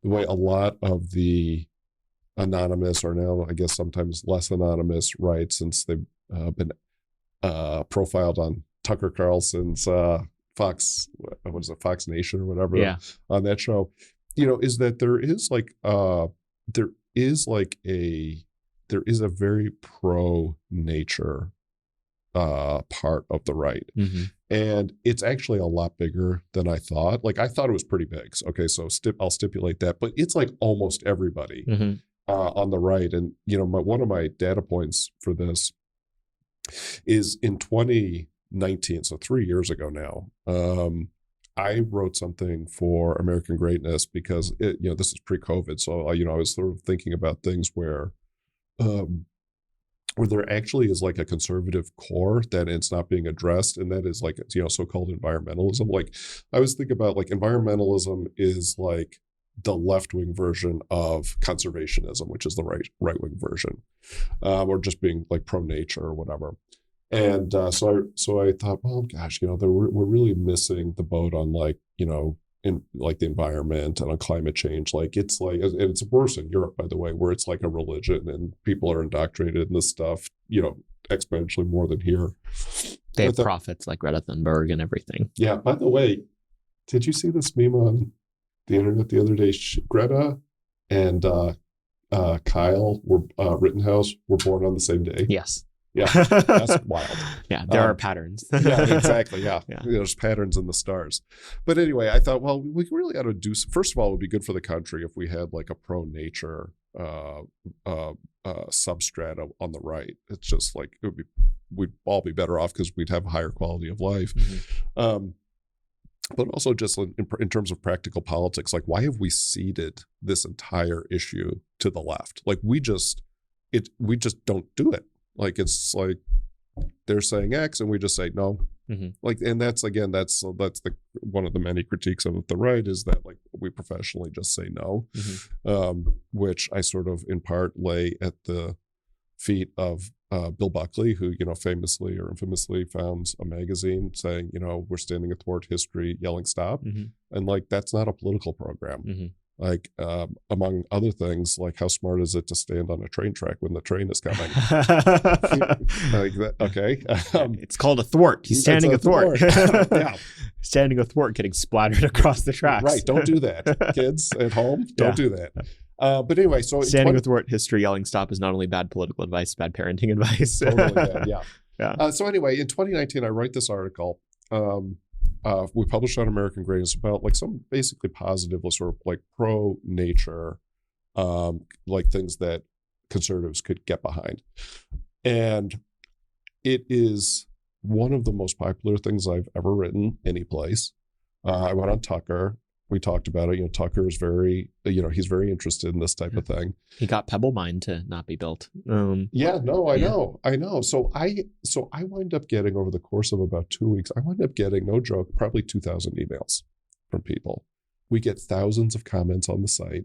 way a lot of the anonymous, or now I guess sometimes less anonymous, right, since they've been profiled on Tucker Carlson's Fox, what is it, Fox Nation or whatever, Yeah. on that show, is that there is a very pro nature part of the right. Mm-hmm. And it's actually a lot bigger than I thought. Like, I thought it was pretty big. Okay, so I'll stipulate that. But it's like almost everybody Mm-hmm. On the right. And, one of my data points for this is in 2019, so 3 years ago now, I wrote something for American Greatness because, this is pre-COVID. So, I was sort of thinking about things where there actually is like a conservative core that it's not being addressed, and that is like, so-called environmentalism. Like, I was thinking about like environmentalism is like the left-wing version of conservationism, which is the right-wing version, or just being like pro-nature or whatever. And so I thought, well, gosh, we're really missing the boat on like, in like the environment and on climate change. Like, it's like, and it's worse in Europe, by the way, where it's like a religion and people are indoctrinated in this stuff, exponentially more than here. They have prophets like Greta Thunberg and everything. Yeah. By the way, did you see this meme on the internet the other day? Greta and Kyle Rittenhouse were born on the same day. Yes. Yeah, that's wild. Yeah, there are patterns. Yeah, exactly. Yeah. There's patterns in the stars. But anyway, I thought, well, we really ought to do. First of all, it would be good for the country if we had like a pro-nature substrata on the right. It's just like we'd all be better off because we'd have a higher quality of life. Mm-hmm. But also just in terms of practical politics, like, why have we ceded this entire issue to the left? Like, we just don't do it. Like, it's like they're saying X and we just say no. Mm-hmm. Like, and that's the one of the many critiques of the right is that like we professionally just say no, mm-hmm. Which I sort of in part lay at the feet of Bill Buckley, who famously or infamously founds a magazine saying we're standing athwart history, yelling stop, mm-hmm. and like that's not a political program. Mm-hmm. Like, among other things, like how smart is it to stand on a train track when the train is coming? Like that, okay. It's called a thwart. He's standing athwart. Yeah. Standing athwart, getting splattered across the tracks. Right. Don't do that. Kids at home, don't do that. But anyway, so standing athwart history, yelling stop is not only bad political advice, bad parenting advice. Totally bad, yeah. So anyway, in 2019, I write this article. We published on American Greatness about like some basically positive, sort of like pro-nature, like things that conservatives could get behind. And it is one of the most popular things I've ever written any place. I went on Tucker. We talked about it. Tucker is very, he's very interested in this type of thing. He got Pebble Mine to not be built. I know. So I wind up getting, over the course of about 2 weeks, I wind up getting, no joke, probably 2,000 emails from people. We get thousands of comments on the site.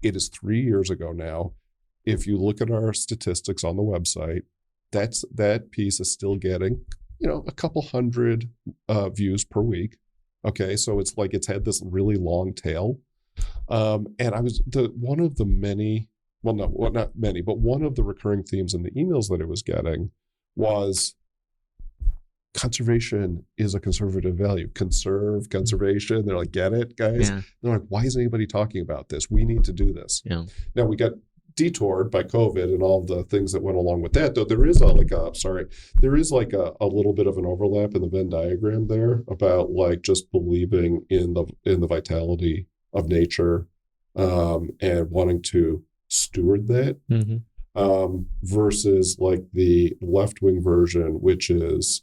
It is 3 years ago now. If you look at our statistics on the website, that piece is still getting, a couple hundred views per week. Okay, so it's like it's had this really long tail. And I was one of the many, well, no, well, not many, but one of the recurring themes in the emails that it was getting was conservation is a conservative value. Conservation. They're like, get it, guys? Yeah. They're like, why isn't anybody talking about this? We need to do this. Yeah. Now, we got detoured by COVID and all the things that went along with that, though there is a little bit of an overlap in the Venn diagram there about like just believing in the vitality of nature and wanting to steward that, mm-hmm. Versus like the left-wing version, which is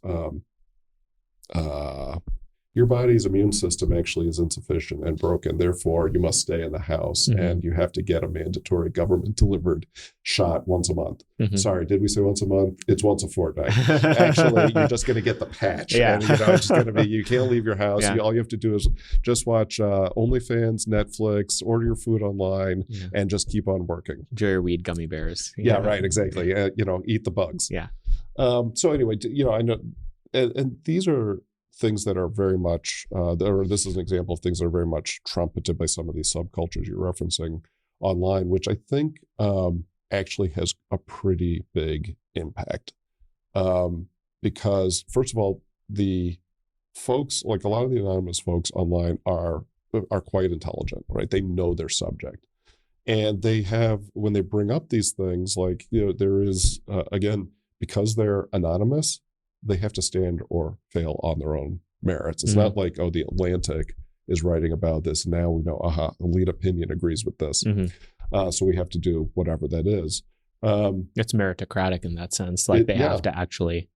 your body's immune system actually is insufficient and broken. Therefore, you must stay in the house, mm-hmm. and you have to get a mandatory government-delivered shot once a month. Mm-hmm. Sorry, did we say once a month? It's once a fortnight. Actually, you're just going to get the patch. Yeah. And, it's just going to be, you can't leave your house. Yeah. All you have to do is just watch OnlyFans, Netflix, order your food online, and just keep on working. Enjoy your weed gummy bears. Yeah, right, exactly. Eat the bugs. Yeah. So anyway, I know, and these are things that are very much, or this is an example of things that are very much trumpeted by some of these subcultures you're referencing online, which I think actually has a pretty big impact. Because first of all, the folks, like a lot of the anonymous folks online are quite intelligent, right? They know their subject. And they have, when they bring up these things, like, there is, again, because they're anonymous, they have to stand or fail on their own merits. It's not like, oh, the Atlantic is writing about this. Now we know, the lead opinion agrees with this. So we have to do whatever that is. It's meritocratic in that sense. Like they have to actually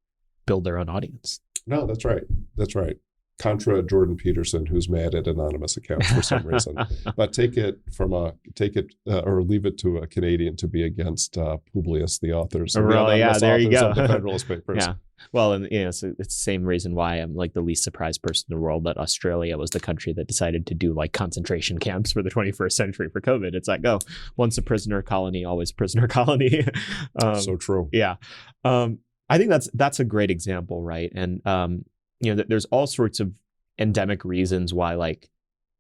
build their own audience. No, that's right. That's right. Contra Jordan Peterson, who's mad at anonymous accounts for some reason, but or leave it to a Canadian to be against Publius, the authors. There you go. Of the Federalist Papers. Yeah. Well, and it's the same reason why I'm like the least surprised person in the world that Australia was the country that decided to do like concentration camps for the 21st century for COVID. It's like, oh, once a prisoner colony, always prisoner colony. So true. Yeah. I think that's a great example, right? And there's all sorts of endemic reasons why like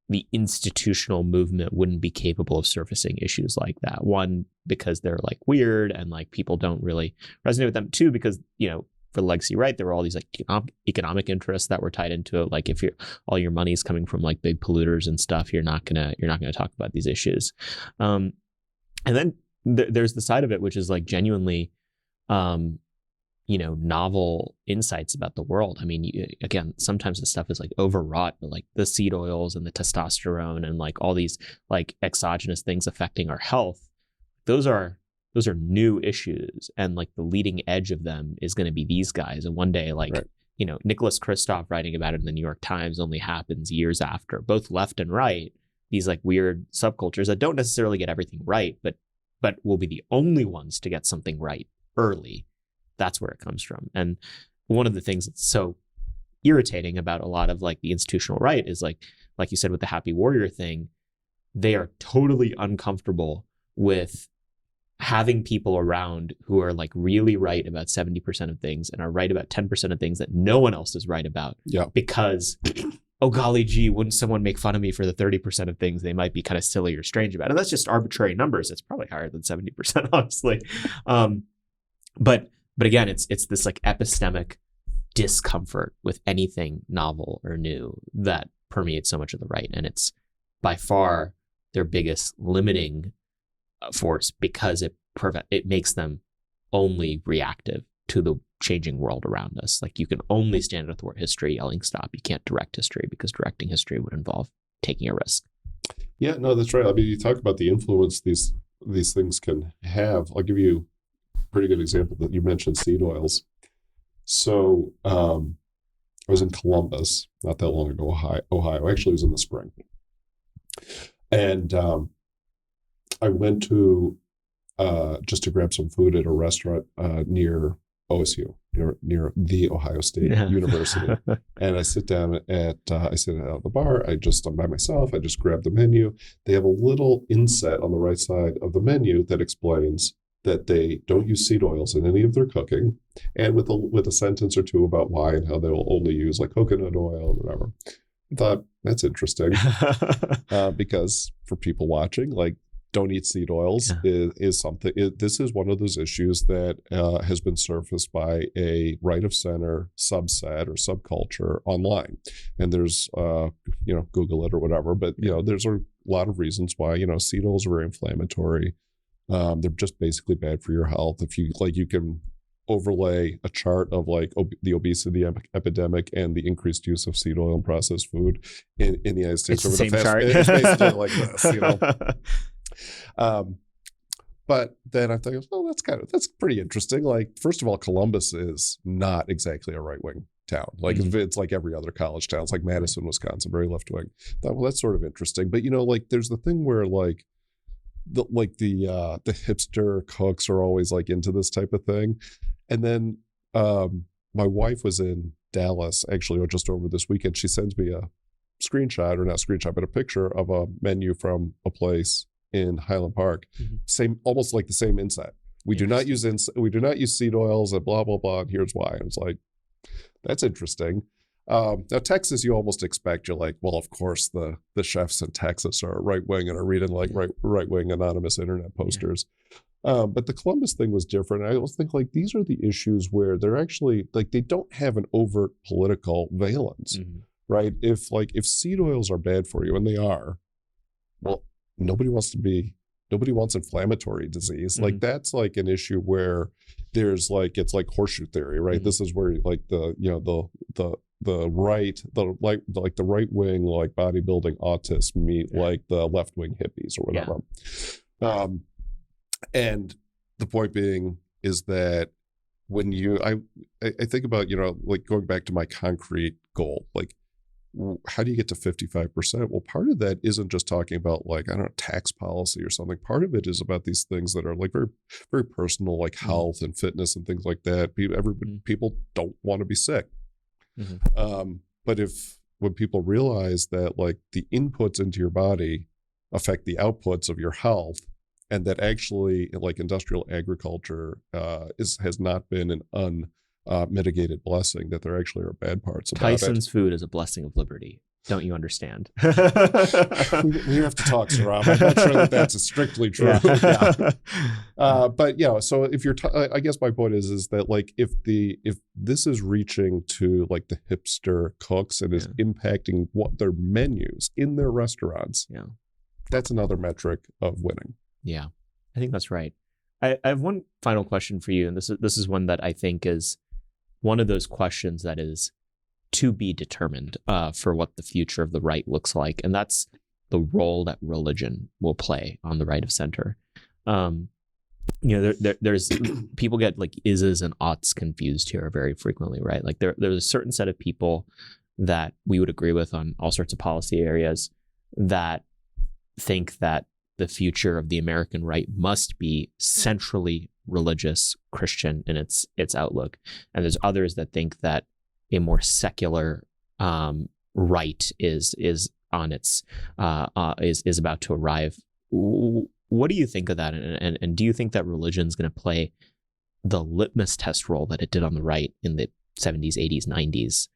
the institutional movement wouldn't be capable of surfacing issues like that. One, because they're like weird and like people don't really resonate with them. Two, because, for the legacy right, there were all these like economic interests that were tied into it. Like if all your money is coming from like big polluters and stuff, you're not gonna talk about these issues. And then there's the side of it, which is like genuinely, novel insights about the world. I mean, again, sometimes the stuff is like overwrought, but like the seed oils and the testosterone and like all these like exogenous things affecting our health, those are new issues. And like the leading edge of them is going to be these guys. And one day, like, right. Nicholas Kristof writing about it in the New York Times only happens years after. Both left and right, these like weird subcultures that don't necessarily get everything right, but will be the only ones to get something right early. That's where it comes from. And one of the things that's so irritating about a lot of like the institutional right is like you said with the happy warrior thing, they are totally uncomfortable with having people around who are like really right about 70% of things and are right about 10% of things that no one else is right about. Yeah. Because, oh golly gee, wouldn't someone make fun of me for the 30% of things they might be kind of silly or strange about? And that's just arbitrary numbers. It's probably higher than 70%, honestly. But again, it's this like epistemic discomfort with anything novel or new that permeates so much of the right. And it's by far their biggest limiting force because it makes them only reactive to the changing world around us. Like you can only stand athwart history yelling stop. You can't direct history because directing history would involve taking a risk. Yeah, no, that's right. I mean, you talk about the influence these things can have. I'll give you pretty good example that you mentioned seed oils. So I was in Columbus not that long ago, Ohio. Actually, it was in the spring. And I went to just to grab some food at a restaurant near OSU, near the Ohio State University. And I sit down at the bar. I'm by myself. I just grab the menu. They have a little inset on the right side of the menu that explains that they don't use seed oils in any of their cooking, and with a sentence or two about why and how they will only use like coconut oil or whatever. I thought that's interesting because for people watching, like don't eat seed oils is something. This is one of those issues that has been surfaced by a right of center subset or subculture online, and there's Google it or whatever. But there's a lot of reasons why seed oils are very inflammatory. They're just basically bad for your health. If you can overlay a chart of like the obesity epidemic and the increased use of seed oil and processed food in the United States over the past, chart. It's basically like this, But then I thought, well, that's pretty interesting. Like, first of all, Columbus is not exactly a right-wing town. Like it's like every other college town. It's like Madison, Wisconsin, very left-wing. I thought, well, that's sort of interesting. But like there's the thing where like the hipster cooks are always like into this type of thing. And then my wife was in Dallas actually, or just over this weekend. She sends me a screenshot, or not screenshot, but a picture of a menu from a place in Highland Park. Same, almost like the same inset. We do not use seed oils and blah blah blah. And here's why. I was like, that's interesting. Now, Texas, you almost expect, you're like, well, of course, the chefs in Texas are right wing and are reading like right wing anonymous internet posters. But the Columbus thing was different. I always think like these are the issues where they're actually like they don't have an overt political valence, right? If seed oils are bad for you, and they are, well, nobody wants inflammatory disease. Like that's like an issue where there's like it's like horseshoe theory, right? This is where like the right wing like bodybuilding autists meet like the left wing hippies or whatever. And the point being is that when I think about, like going back to my concrete goal, like how do you get to 55%? Well, part of that isn't just talking about like, I don't know, tax policy or something. Part of it is about these things that are like very, very personal, like health and fitness and things like that. People don't want to be sick. But when people realize that like the inputs into your body affect the outputs of your health, and that actually like industrial agriculture has not been an unmitigated blessing, that there actually are bad parts about Tyson's food is a blessing of liberty. Don't you understand? We have to talk, Saurabh. I'm not sure that's strictly true. But so if you're, I guess my point is that like if this is reaching to like the hipster cooks and is impacting what their menus in their restaurants, that's another metric of winning. Yeah, I think that's right. I have one final question for you, and this is one that I think is one of those questions that is to be determined for what the future of the right looks like, and that's the role that religion will play on the right of center. There's people get like is's and oughts confused here very frequently, right? Like there's a certain set of people that we would agree with on all sorts of policy areas that think that the future of the American right must be centrally religious Christian in its outlook, and there's others that think that a more secular right is on its is about to arrive. What do you think of that, and do you think that religion is going to play the litmus test role that it did on the right in the 70s, 80s, 90s,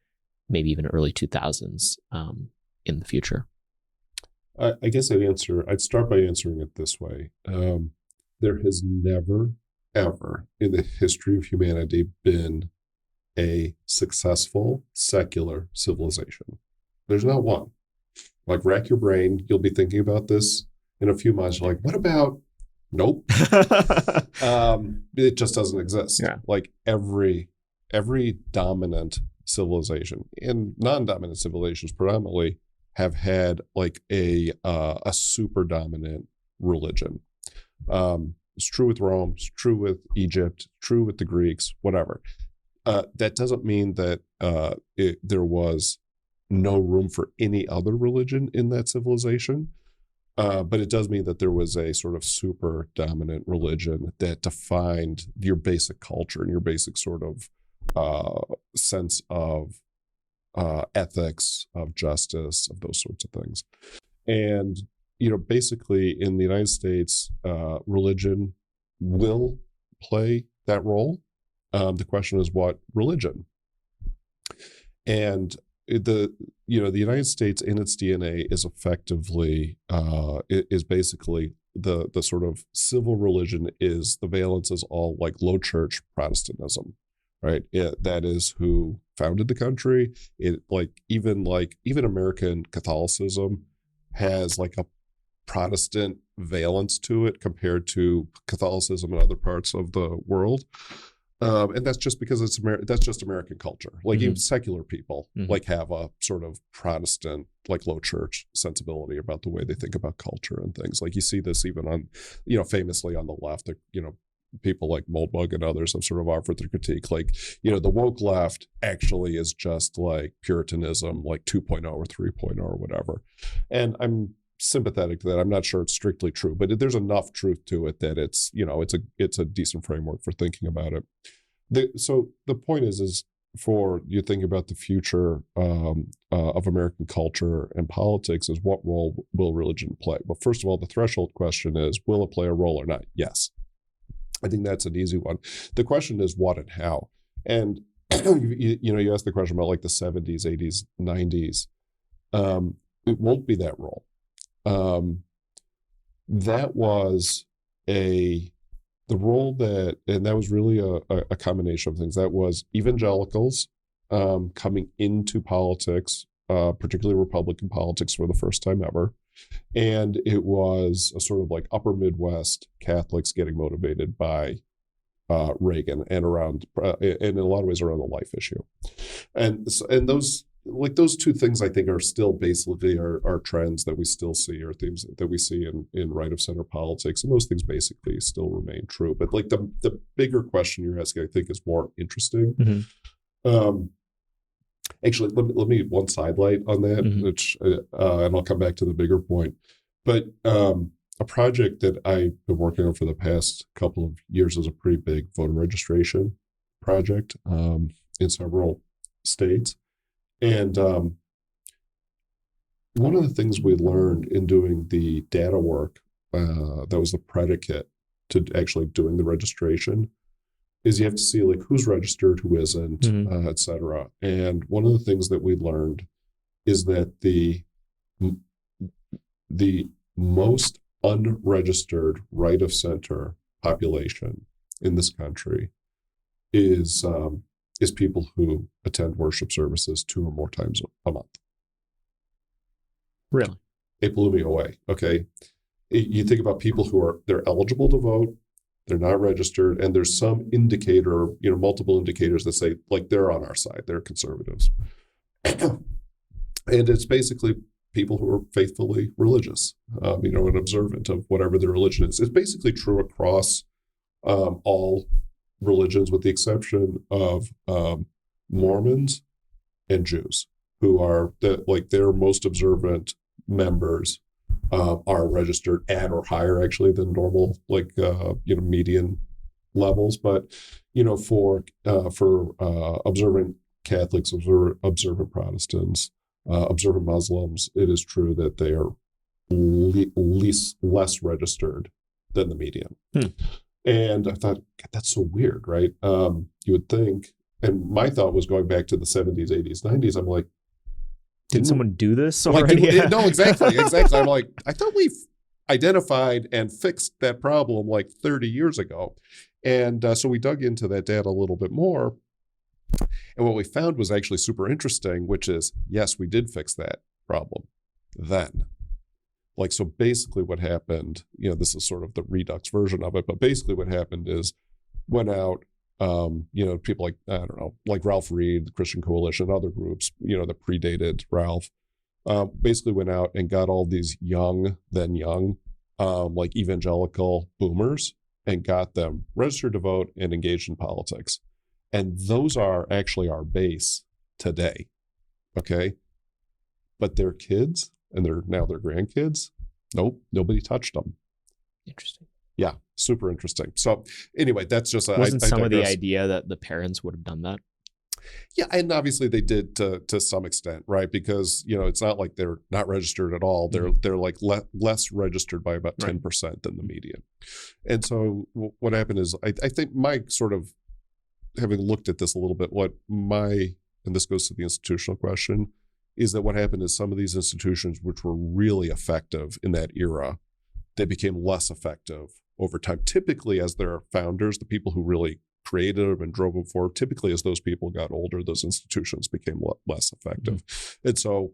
maybe even early 2000s in the future? I guess I'd start by answering it this way. There has never, ever in the history of humanity been a successful secular civilization. There's not one. Like, rack your brain. You'll be thinking about this in a few months. You're like, what about? Nope. It just doesn't exist. Like every dominant civilization, and non-dominant civilizations predominantly, have had like a super dominant religion. It's true with Rome, it's true with Egypt, true with the Greeks, whatever. That doesn't mean that there was no room for any other religion in that civilization, but it does mean that there was a sort of super dominant religion that defined your basic culture and your basic sort of sense of ethics, of justice, of those sorts of things. And, basically in the United States, religion will play that role. The question is what religion? And the United States in its DNA is effectively, is basically the sort of civil religion is the valence is all like low church Protestantism. Right. That is who founded the country. Even American Catholicism has like a Protestant valence to it compared to Catholicism in other parts of the world. And that's just because that's just American culture. Like even secular people like have a sort of Protestant, like low church sensibility about the way they think about culture and things. Like you see this even on, famously on the left, people like Moldbug and others have sort of offered the critique, like, the woke left actually is just like Puritanism, like 2.0 or 3.0 or whatever. And I'm sympathetic to that. I'm not sure it's strictly true, but there's enough truth to it that it's, it's a decent framework for thinking about it. So the point is for you thinking about the future of American culture and politics is what role will religion play? Well, first of all, the threshold question is, will it play a role or not? Yes. I think that's an easy one. The question is what and how. And you asked the question about like the 70s, 80s, 90s. It won't be that role. That was the role and that was really a combination of things. That was evangelicals coming into politics, particularly Republican politics, for the first time ever. And it was a sort of like upper Midwest Catholics getting motivated by Reagan and around, in a lot of ways around the life issue. And those two things, I think, are still basically are trends that we still see, or themes that we see in right of center politics. And those things basically still remain true. But like the bigger question you're asking, I think, is more interesting. Mm-hmm. Actually, let me one sidelight on that, mm-hmm. which and I'll come back to the bigger point. But a project that I've been working on for the past couple of years is a pretty big voter registration project in several states. And one of the things we learned in doing the data work that was the predicate to actually doing the registration is you have to see like who's registered, who isn't, mm-hmm. Et cetera. And one of the things that we learned is that the most unregistered right of center population in this country is people who attend worship services 2 or more times a month. Really? It blew me away. Okay. You think about people they're eligible to vote, they're not registered, and there's some indicator, multiple indicators that say like they're on our side, they're conservatives. And it's basically people who are faithfully religious, and observant of whatever their religion is. It's basically true across all religions, with the exception of Mormons and Jews, who are their most observant members are registered at or higher actually than normal median levels. But for observant Catholics, observant Protestants, observant Muslims, it is true that they are less registered than the median. And I thought, God, that's so weird, right? You would think, and my thought was going back to the 70s, 80s, 90s. I'm like, did someone do this already? No, exactly. I'm like, I thought we've identified and fixed that problem like 30 years ago. And so we dug into that data a little bit more. And what we found was actually super interesting, which is, yes, we did fix that problem then. So basically what happened, this is sort of the Redux version of it, but basically what happened is went out, people like, I don't know, like Ralph Reed, the Christian Coalition, other groups, that predated Ralph, basically went out and got all these young, like evangelical boomers and got them registered to vote and engaged in politics. And those are actually our base today. Okay. But their kids and now their grandkids, nope, nobody touched them. Interesting. Yeah, super interesting. So anyway, that's just wasn't some of the idea that the parents would have done that? Yeah, and obviously they did to some extent, right? Because it's not like they're not registered at all. They're like less registered by about 10% than the median. And so what happened is, I think my sort of having looked at this a little bit, and this goes to the institutional question, is that what happened is some of these institutions which were really effective in that era, they became less effective over time. Typically, as their founders, the people who really created them and drove them forward, typically as those people got older, those institutions became less effective. Mm-hmm. And so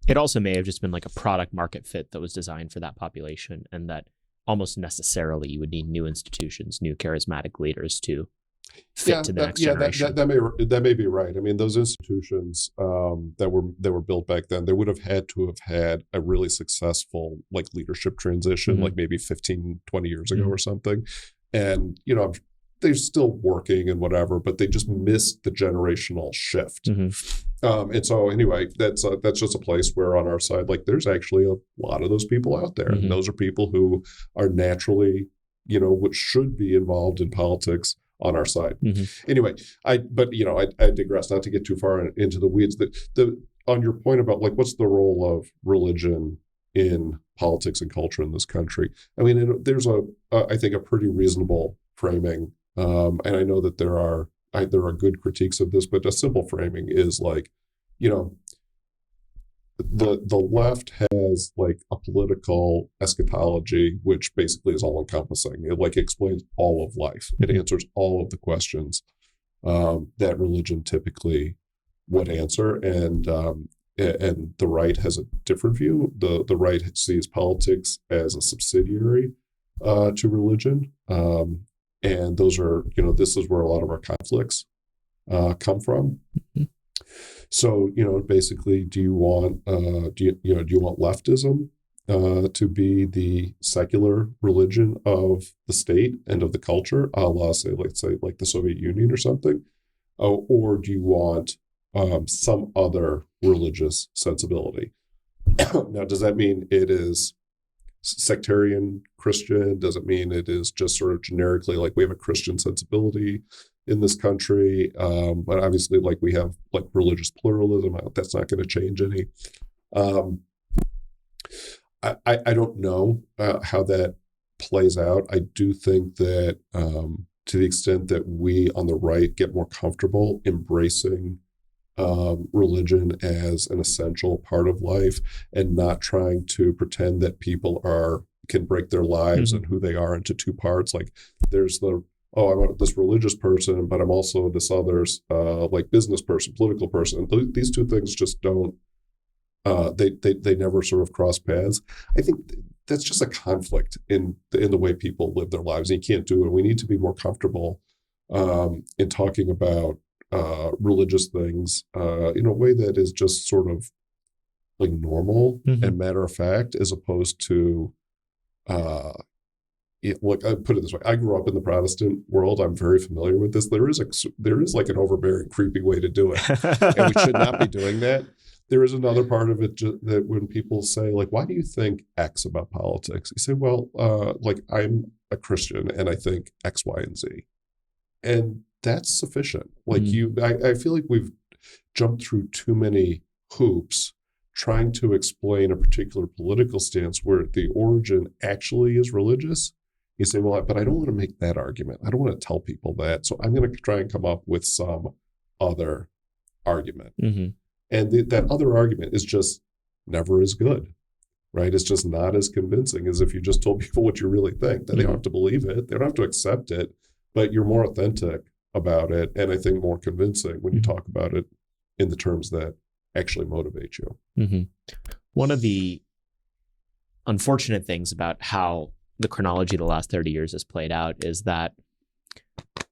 it also may have just been like a product market fit that was designed for that population, and that almost necessarily you would need new institutions, new charismatic leaders to fit to the next generation. That may be right. I mean, those institutions that were built back then, they would have had to have had a really successful like leadership transition, mm-hmm. like maybe 15, 20 years ago, mm-hmm. or something. And, they're still working and whatever, but they just missed the generational shift. Mm-hmm. And so anyway, that's just a place where on our side, like there's actually a lot of those people out there. Mm-hmm. And those are people who are naturally, which should be involved in politics on our side. Mm-hmm. Anyway, I digress, not to get too far into the weeds. On your point about like, what's the role of religion in politics and culture in this country? I mean, there's I think a pretty reasonable framing. And I know that there are there are good critiques of this, but a simple framing is like, you know, the left has like a political eschatology, which basically is all encompassing. It like explains all of life. It answers all of the questions that religion typically would answer. And the right has a different view. The right sees politics as a subsidiary to religion. And those are, you know, this is where a lot of our conflicts come from. So, you know, basically, do you want leftism to be the secular religion of the state and of the culture, a la, let's say like the Soviet Union or something, or do you want some other religious sensibility? Now, does that mean it is sectarian Christian? Does it mean it is just sort of generically like we have a Christian sensibility in this country? But obviously, like we have like religious pluralism. That's not going to change any. I don't know how that plays out. I do think that to the extent that we on the right get more comfortable embracing religion as an essential part of life and not trying to pretend that people can break their lives and who they are into two parts. Like there's I'm this religious person, but I'm also this other like business person, political person. These two things just don't, they never sort of cross paths. I think that's just a conflict in the way people live their lives. And you can't do it. We need to be more comfortable in talking about religious things in a way that is just sort of like normal and matter of fact, as opposed to look, I put it this way. I grew up in the Protestant world. I'm very familiar with this. There is like an overbearing, creepy way to do it, and we should not be doing that. There is another part of it that when people say, like, why do you think X about politics? You say, well, like I'm a Christian and I think X, Y, and Z, and that's sufficient. Like I feel like we've jumped through too many hoops trying to explain a particular political stance where the origin actually is religious. You say, well, but I don't want to make that argument. I don't want to tell people that. So I'm going to try and come up with some other argument. And that other argument is just never as good, right? It's just not as convincing as if you just told people what you really think. Then they don't have to believe it. They don't have to accept it, but you're more authentic about it. And I think more convincing when you talk about it in the terms that actually motivate you. One of the unfortunate things about how the chronology of the last 30 years has played out is that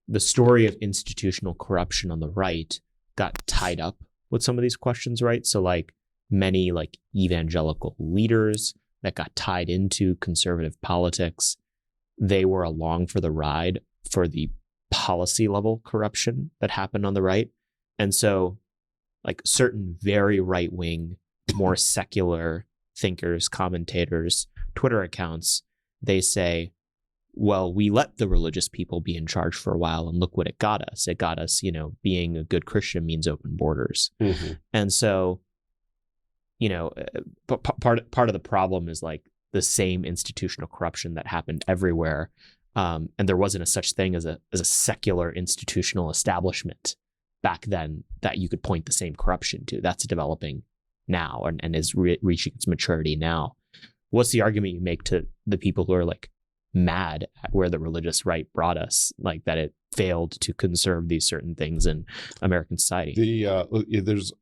the story of institutional corruption on the right got tied up with some of these questions, right? So like many like evangelical leaders that got tied into conservative politics, they were along for the ride for the policy level corruption that happened on the right. And so like certain very right-wing, more secular thinkers, commentators, Twitter accounts, they say, well, we let the religious people be in charge for a while and look what it got us. It got us, you know, being a good Christian means open borders. And so, you know, part of the problem is like the same institutional corruption that happened everywhere. And there wasn't a such thing as a secular institutional establishment back then that you could point the same corruption to. That's developing now and is reaching its maturity now. What's the argument you make to the people who are like mad at where the religious right brought us, like that it failed to conserve these certain things in American society? There's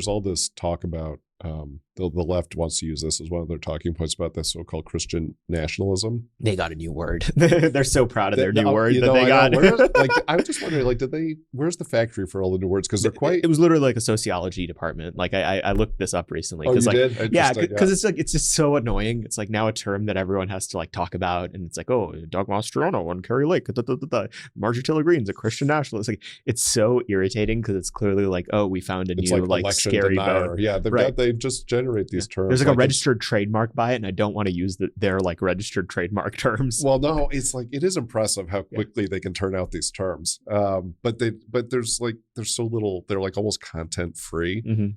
all this talk about the left wants to use this as one of their talking points about the so-called Christian nationalism. They got a new word. They're so proud of their new word that they got. I was just wondering, like, where's the factory for all the new words? Because they're quite. It was literally like a sociology department. Like I looked this up recently. Oh, you did? Yeah, because it's like it's just so annoying. It's like now a term that everyone has to like talk about, and it's like, oh, Doug Mastriano and Carrie Lake, Marjorie Taylor Greene's a Christian nationalist. Like it's so irritating because it's clearly like, oh, we found a new like scary vote. Yeah, they just generate these terms. There's like a registered trademark by it, and I don't want to use their like registered trademark terms. Well, no, it's like it is impressive how quickly they can turn out these terms. But there's so little. They're like almost content free.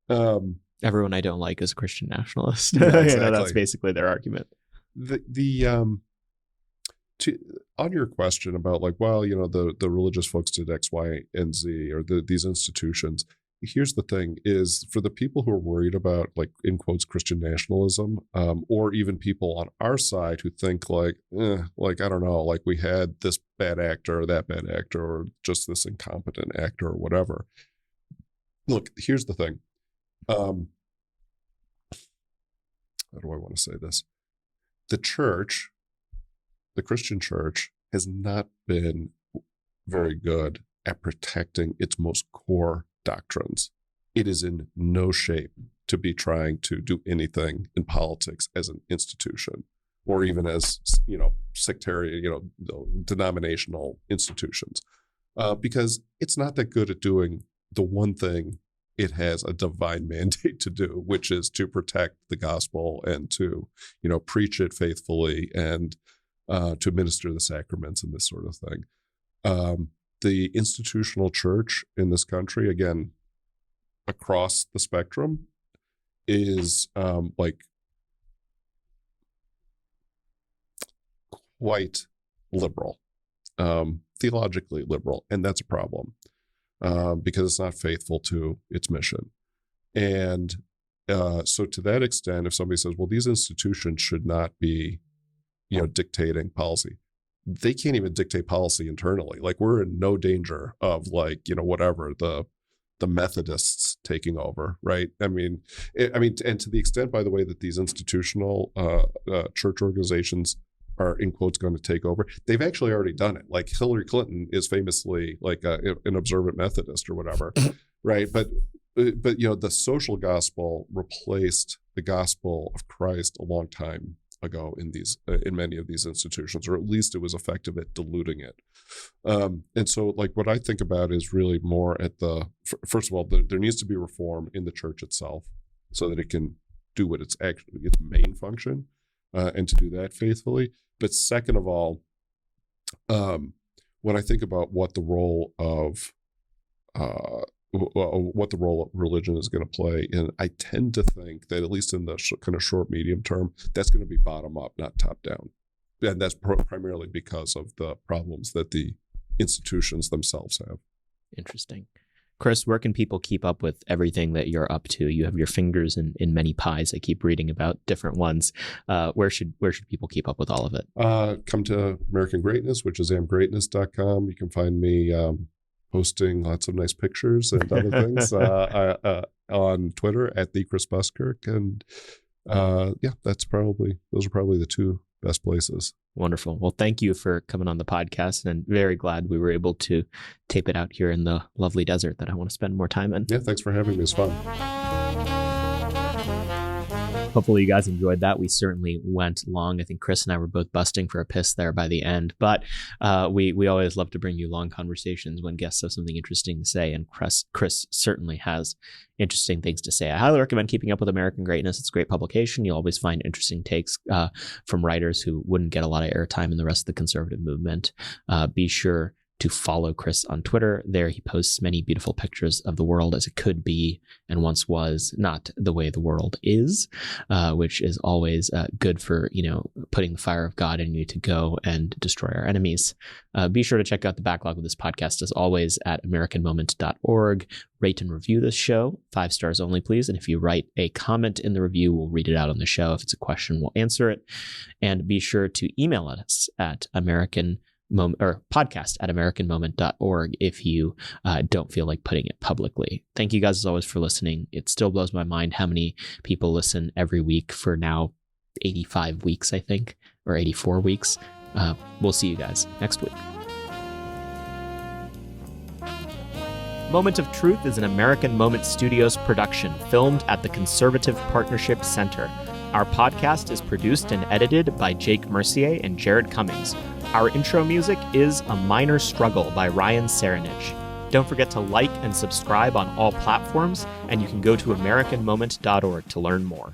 Everyone I don't like is a Christian nationalist. Yeah, exactly. That's basically their argument. on your question about like, well, the religious folks did X, Y, and Z, or these institutions. Here's the thing: is for the people who are worried about, like, in quotes, Christian nationalism, or even people on our side who think like I don't know, like we had this bad actor or that bad actor or just this incompetent actor or whatever. Look, here's the thing. How do I want to say this? The church, the Christian church, has not been very good at protecting its most core doctrines. It is in no shape to be trying to do anything in politics as an institution, or even as, sectarian, denominational institutions, because it's not that good at doing the one thing it has a divine mandate to do, which is to protect the gospel and to, preach it faithfully and to administer the sacraments and this sort of thing. The institutional church in this country, again, across the spectrum, is quite liberal, theologically liberal, and that's a problem. Because it's not faithful to its mission. And so to that extent, if somebody says, well, these institutions should not be, dictating policy, they can't even dictate policy internally. Like, we're in no danger of whatever, the Methodists taking over, right? I mean, and to the extent, by the way, that these institutional church organizations are, in quotes, going to take over, they've actually already done it. Like, Hillary Clinton is famously like an observant Methodist or whatever, right? But the social gospel replaced the gospel of Christ a long time ago in many of these institutions, or at least it was effective at diluting it. And so, like, what I think about is really more at first of all, there needs to be reform in the church itself so that it can do what its main function, and to do that faithfully. But second of all, when I think about what the role of religion is going to play, and I tend to think that, at least in the kind of short medium term, that's going to be bottom up, not top down, and that's primarily because of the problems that the institutions themselves have. Interesting. Chris, where can people keep up with everything that you're up to? You have your fingers in many pies. I keep reading about different ones. Where should people keep up with all of it? Come to American Greatness, which is amgreatness.com. You can find me posting lots of nice pictures and other things on Twitter at the Chris Buskirk. And those are probably the two best places. Wonderful. Well, thank you for coming on the podcast, and very glad we were able to tape it out here in the lovely desert that I want to spend more time in. Yeah, thanks for having me. It's fun. Hopefully you guys enjoyed that. We certainly went long. I think Chris and I were both busting for a piss there by the end, but we always love to bring you long conversations when guests have something interesting to say, and Chris certainly has interesting things to say. I highly recommend keeping up with American Greatness. It's a great publication. You'll always find interesting takes from writers who wouldn't get a lot of airtime in the rest of the conservative movement. Be sure to follow Chris on Twitter. There he posts many beautiful pictures of the world as it could be and once was, not the way the world is, which is always good for, putting the fire of God in you to go and destroy our enemies. Be sure to check out the backlog of this podcast, as always, at americanmoment.org. Rate and review this show, 5 stars only, please. And if you write a comment in the review, we'll read it out on the show. If it's a question, we'll answer it. And be sure to email us at podcast at americanmoment.org if you don't feel like putting it publicly. Thank you guys as always for listening. It still blows my mind how many people listen every week for now 85 weeks, I think, or 84 weeks. We'll see you guys next week. Moment of Truth is an American Moment Studios production, filmed at the Conservative Partnership Center. Our podcast is produced and edited by Jake Mercier and Jared Cummings. Our intro music is A Minor Struggle by Ryan Serenich. Don't forget to like and subscribe on all platforms, and you can go to americanmoment.org to learn more.